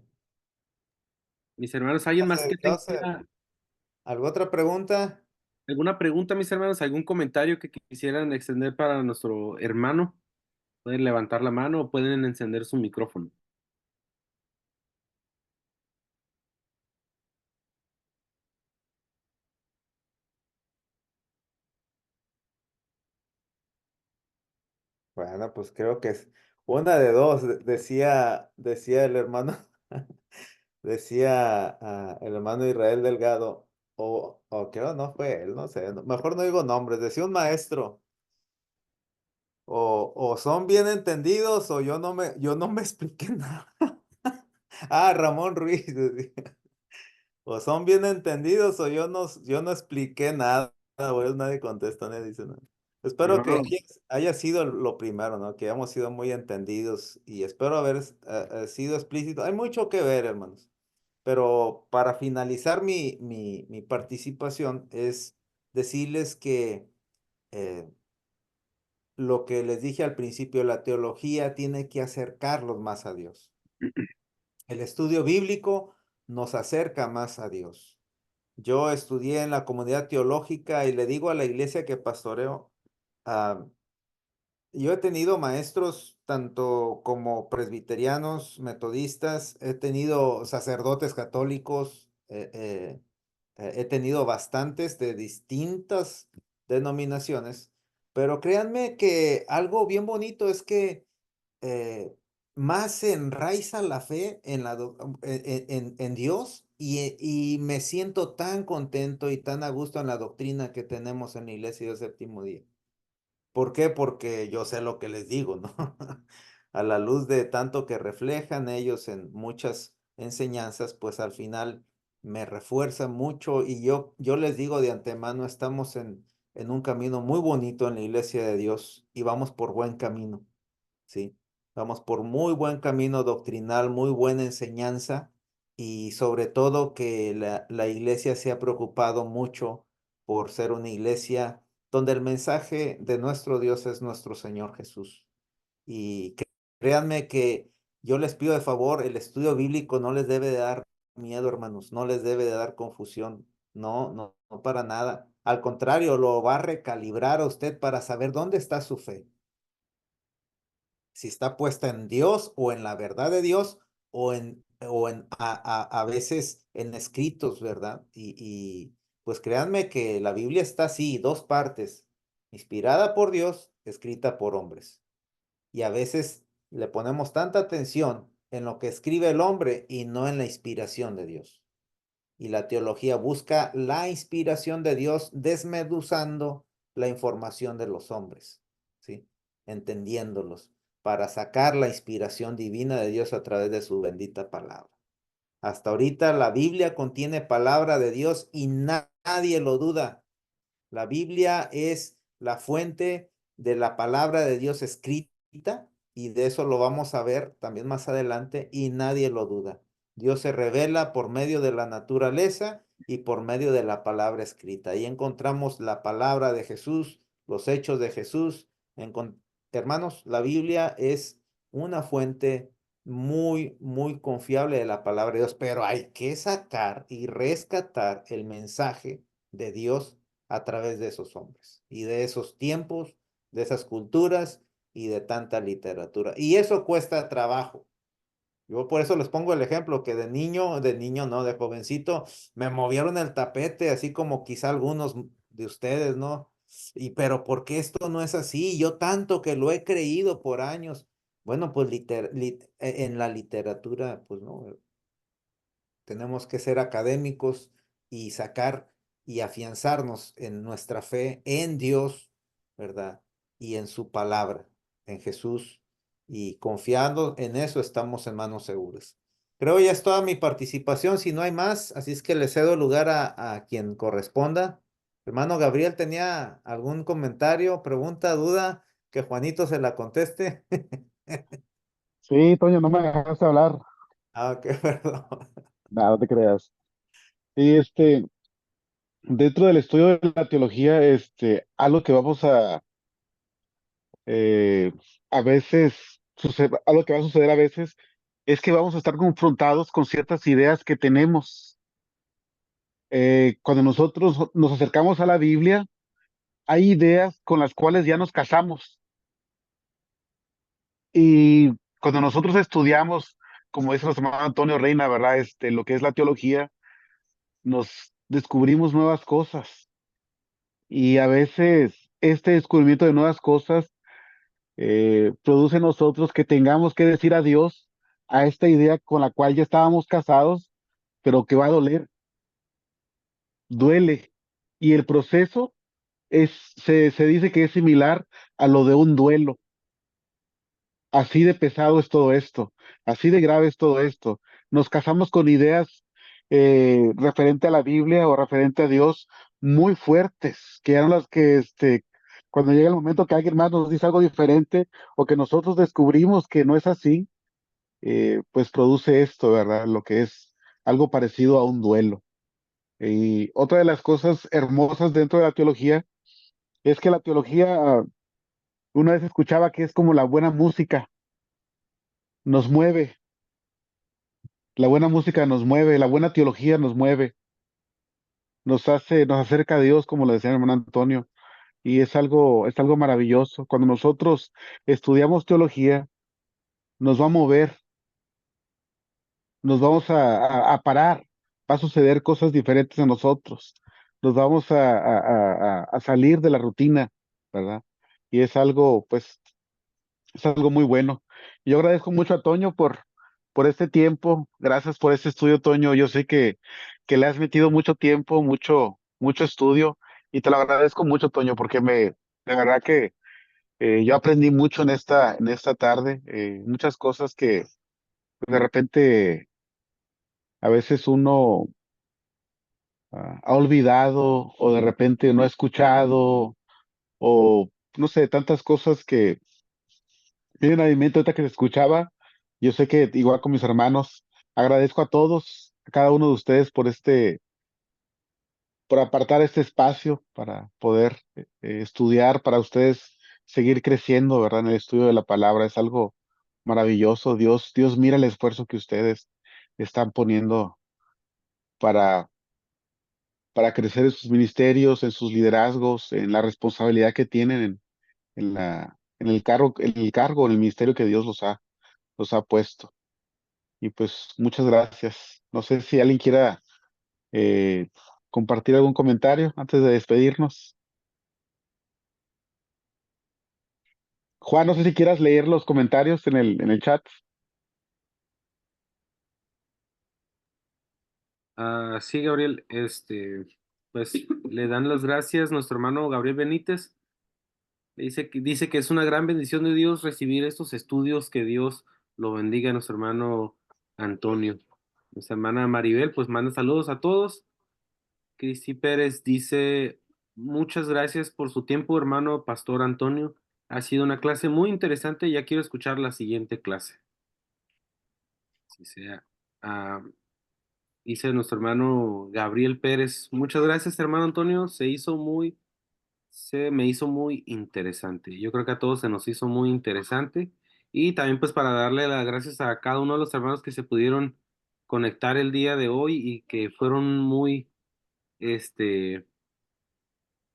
Mis hermanos, ¿alguien más que Joseph, tenga ¿alguna otra pregunta? alguna pregunta, mis hermanos? ¿Algún comentario que quisieran extender para nuestro hermano? Pueden levantar la mano o pueden encender su micrófono. Bueno, pues creo que es una de dos, decía el hermano, decía el hermano Israel Delgado, o creo no fue él, no sé, mejor no digo nombres, decía un maestro. O son bien entendidos o yo no me expliqué nada. Ah, Ramón Ruiz. Decía. O son bien entendidos o yo no expliqué nada. Bueno, nadie contesta, nadie dice nada. Espero que Hermano, haya sido lo primero, ¿no? Que hayamos sido muy entendidos y espero haber sido explícito. Hay mucho que ver, hermanos. Pero para finalizar mi participación es decirles que lo que les dije al principio, la teología tiene que acercarlos más a Dios. El estudio bíblico nos acerca más a Dios. Yo estudié en la comunidad teológica y le digo a la iglesia que pastoreo, ah, yo he tenido maestros tanto como presbiterianos, metodistas, he tenido sacerdotes católicos, he tenido bastantes de distintas denominaciones, pero créanme que algo bien bonito es que eh, más se enraiza la fe en, en Dios y me siento tan contento y tan a gusto en la doctrina que tenemos en la Iglesia del Séptimo Día. ¿Por qué? Porque yo sé lo que les digo, ¿no? A la luz de tanto que reflejan ellos en muchas enseñanzas, pues al final me refuerza mucho y yo les digo de antemano, estamos en un camino muy bonito en la iglesia de Dios y vamos por buen camino, ¿sí? Vamos por muy buen camino doctrinal, muy buena enseñanza y sobre todo que la iglesia se ha preocupado mucho por ser una iglesia donde el mensaje de nuestro Dios es nuestro Señor Jesús. Y créanme que yo les pido de favor, el estudio bíblico no les debe de dar miedo, hermanos, no les debe de dar confusión, no, no, no para nada. Al contrario, lo va a recalibrar a usted para saber dónde está su fe. Si está puesta en Dios o en la verdad de Dios o en a veces en escritos, ¿verdad? Pues créanme que la Biblia está así, dos partes, inspirada por Dios, escrita por hombres. Y a veces le ponemos tanta atención en lo que escribe el hombre y no en la inspiración de Dios. Y la teología busca la inspiración de Dios desmeduzando la información de los hombres, ¿sí? Entendiéndolos para sacar la inspiración divina de Dios a través de su bendita palabra. Hasta ahorita la Biblia contiene palabra de Dios y nadie lo duda. La Biblia es la fuente de la palabra de Dios escrita y de eso lo vamos a ver también más adelante y nadie lo duda. Dios se revela por medio de la naturaleza y por medio de la palabra escrita. Ahí encontramos la palabra de Jesús, los hechos de Jesús. Hermanos, la Biblia es una fuente muy, muy confiable de la palabra de Dios, pero hay que sacar y rescatar el mensaje de Dios a través de esos hombres y de esos tiempos, de esas culturas y de tanta literatura. Y eso cuesta trabajo. Yo por eso les pongo el ejemplo que de niño no, de jovencito, me movieron el tapete, así como quizá algunos de ustedes, ¿no? Pero ¿por qué esto no es así? Yo tanto que lo he creído por años. Bueno, pues en la literatura, pues no, tenemos que ser académicos y sacar y afianzarnos en nuestra fe en Dios, ¿verdad? Y en su palabra, en Jesús. Y confiando en eso estamos en manos seguras. Creo ya es toda mi participación, si no hay más, así es que le cedo el lugar a quien corresponda. Hermano Gabriel, ¿tenía algún comentario, pregunta, duda? Que Juanito se la conteste. Sí, Toño, no me dejaste hablar. Ah, ok, perdón. Nada, no te creas. Y dentro del estudio de la teología, algo que vamos eh, a veces, algo que va a suceder a veces, es que vamos a estar confrontados con ciertas ideas que tenemos. Cuando nosotros nos acercamos a la Biblia, hay ideas con las cuales ya nos casamos. Y cuando nosotros estudiamos, como dice nuestro hermano Antonio Reina, ¿verdad? Lo que es la teología, nos descubrimos nuevas cosas. Y a veces este descubrimiento de nuevas cosas produce en nosotros que tengamos que decir adiós a esta idea con la cual ya estábamos casados, pero que va a doler, duele. Y el proceso se dice que es similar a lo de un duelo. Así de pesado es todo esto, así de grave es todo esto. Nos casamos con ideas referente a la Biblia o referente a Dios muy fuertes, que eran las que cuando llega el momento que alguien más nos dice algo diferente o que nosotros descubrimos que no es así, pues produce esto, ¿verdad? Lo que es algo parecido a un duelo. Y otra de las cosas hermosas dentro de la teología es que la teología, una vez escuchaba que es como la buena música, nos mueve, la buena música nos mueve, la buena teología nos mueve, nos acerca a Dios, como lo decía mi hermano Antonio, y es algo maravilloso. Cuando nosotros estudiamos teología, nos va a mover, nos vamos a parar, va a suceder cosas diferentes a nosotros, nos vamos a salir de la rutina, ¿verdad? Y es algo, pues, es algo muy bueno. Yo agradezco mucho a Toño por este tiempo, gracias por este estudio, Toño. Yo sé que le has metido mucho tiempo, mucho estudio, y te lo agradezco mucho, Toño, porque de verdad que yo aprendí mucho en esta tarde, muchas cosas que de repente a veces uno ha olvidado o de repente no ha escuchado o no sé, tantas cosas que vienen a mi mente ahorita que te escuchaba. Yo sé que igual con mis hermanos, agradezco a todos, a cada uno de ustedes por apartar este espacio para poder estudiar, para ustedes seguir creciendo, ¿verdad? En el estudio de la palabra. Es algo maravilloso. Dios mira el esfuerzo que ustedes están poniendo para para crecer en sus ministerios, en sus liderazgos, en la responsabilidad que tienen en el cargo, en el ministerio que Dios los ha puesto. Y pues muchas gracias. No sé si alguien quiera eh, compartir algún comentario antes de despedirnos. Juan, no sé si quieras leer los comentarios en el chat. Sí, Gabriel, pues le dan las gracias nuestro hermano Gabriel Benítez. Dice que es una gran bendición de Dios recibir estos estudios, que Dios lo bendiga a nuestro hermano Antonio. Nuestra hermana Maribel, pues manda saludos a todos. Cristi Pérez dice, muchas gracias por su tiempo, hermano Pastor Antonio. Ha sido una clase muy interesante, ya quiero escuchar la siguiente clase. Si sea. Ah, Dice nuestro hermano Gabriel Pérez, muchas gracias, hermano Antonio, se me hizo muy interesante. Yo creo que a todos se nos hizo muy interesante. Y también pues para darle las gracias a cada uno de los hermanos que se pudieron conectar el día de hoy y que este,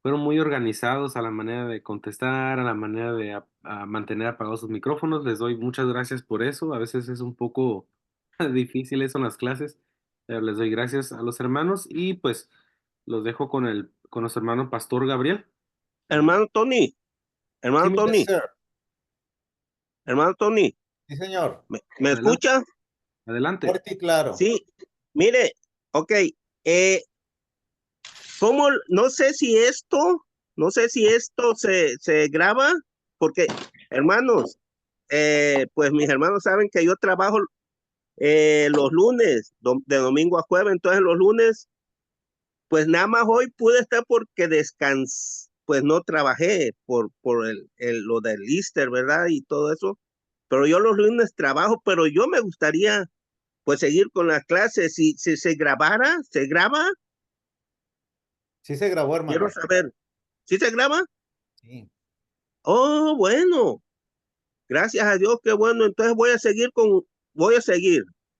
fueron muy organizados a la manera de contestar, a la manera de a mantener apagados sus micrófonos. Les doy muchas gracias por eso. A veces es un poco difícil eso en las clases, pero les doy gracias a los hermanos y pues los dejo con nuestro hermano Pastor Gabriel. Hermano Tony, Sí, hermano yes, Tony, sir. hermano Tony, Sí, señor. ¿me Adelante, escucha? adelante. Fuerte y claro. Sí, mire, ok, ¿cómo? No sé si esto se graba, porque, hermanos, pues mis hermanos saben que yo trabajo los lunes, de domingo a jueves, entonces los lunes, pues nada más hoy pude estar porque pues no trabajé por lo del Easter, ¿verdad? Y todo eso, pero yo los lunes trabajo, pero yo me gustaría pues seguir con las clases, si se grabara, se graba, Sí se grabó, quiero hermano. saber, ¿sí se graba? Sí. Oh, bueno, gracias a Dios, qué bueno. Entonces voy a seguir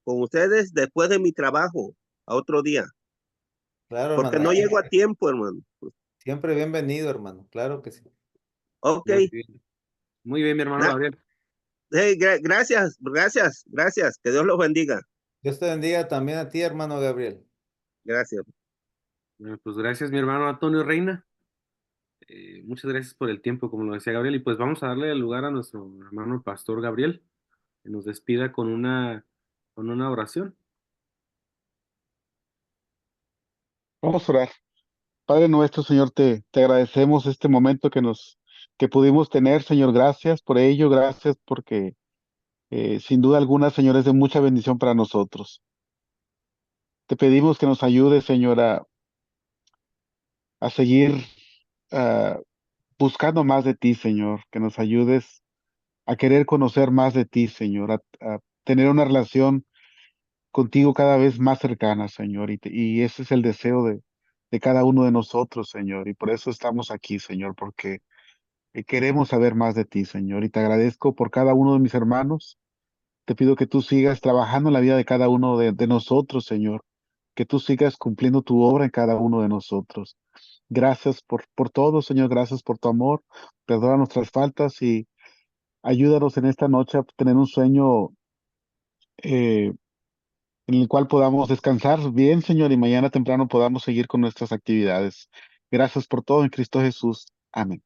con ustedes después de mi trabajo, a otro día, Claro, porque hermano. no llego a tiempo, hermano. Siempre bienvenido, hermano. Claro que sí. Ok, Muy bien, mi hermano Gra- Gabriel. gracias. Que Dios los bendiga. Dios te bendiga también a ti, hermano Gabriel. Gracias. Bueno, pues gracias, mi hermano Antonio Reina. Muchas gracias por el tiempo, como lo decía Gabriel. Y pues vamos a darle el lugar a nuestro hermano Pastor Gabriel, que nos despida con una oración. Vamos a orar. Padre nuestro, Señor, te agradecemos este momento que pudimos tener, Señor. Gracias por ello, gracias porque sin duda alguna, Señor, es de mucha bendición para nosotros. Te pedimos que nos ayudes, Señor, a seguir ah, buscando más de ti, Señor, que nos ayudes a querer conocer más de ti, Señor, a tener una relación contigo cada vez más cercanas, Señor, y ese es el deseo de cada uno de nosotros, Señor, y por eso estamos aquí, Señor, porque queremos saber más de ti, Señor, y te agradezco por cada uno de mis hermanos. Te pido que tú sigas trabajando en la vida de cada uno de nosotros, Señor, que tú sigas cumpliendo tu obra en cada uno de nosotros. Gracias por todo, Señor, gracias por tu amor. Perdona nuestras faltas y ayúdanos en esta noche a tener un sueño eh, en el cual podamos descansar bien, Señor, y mañana temprano podamos seguir con nuestras actividades. Gracias por todo en Cristo Jesús. Amén.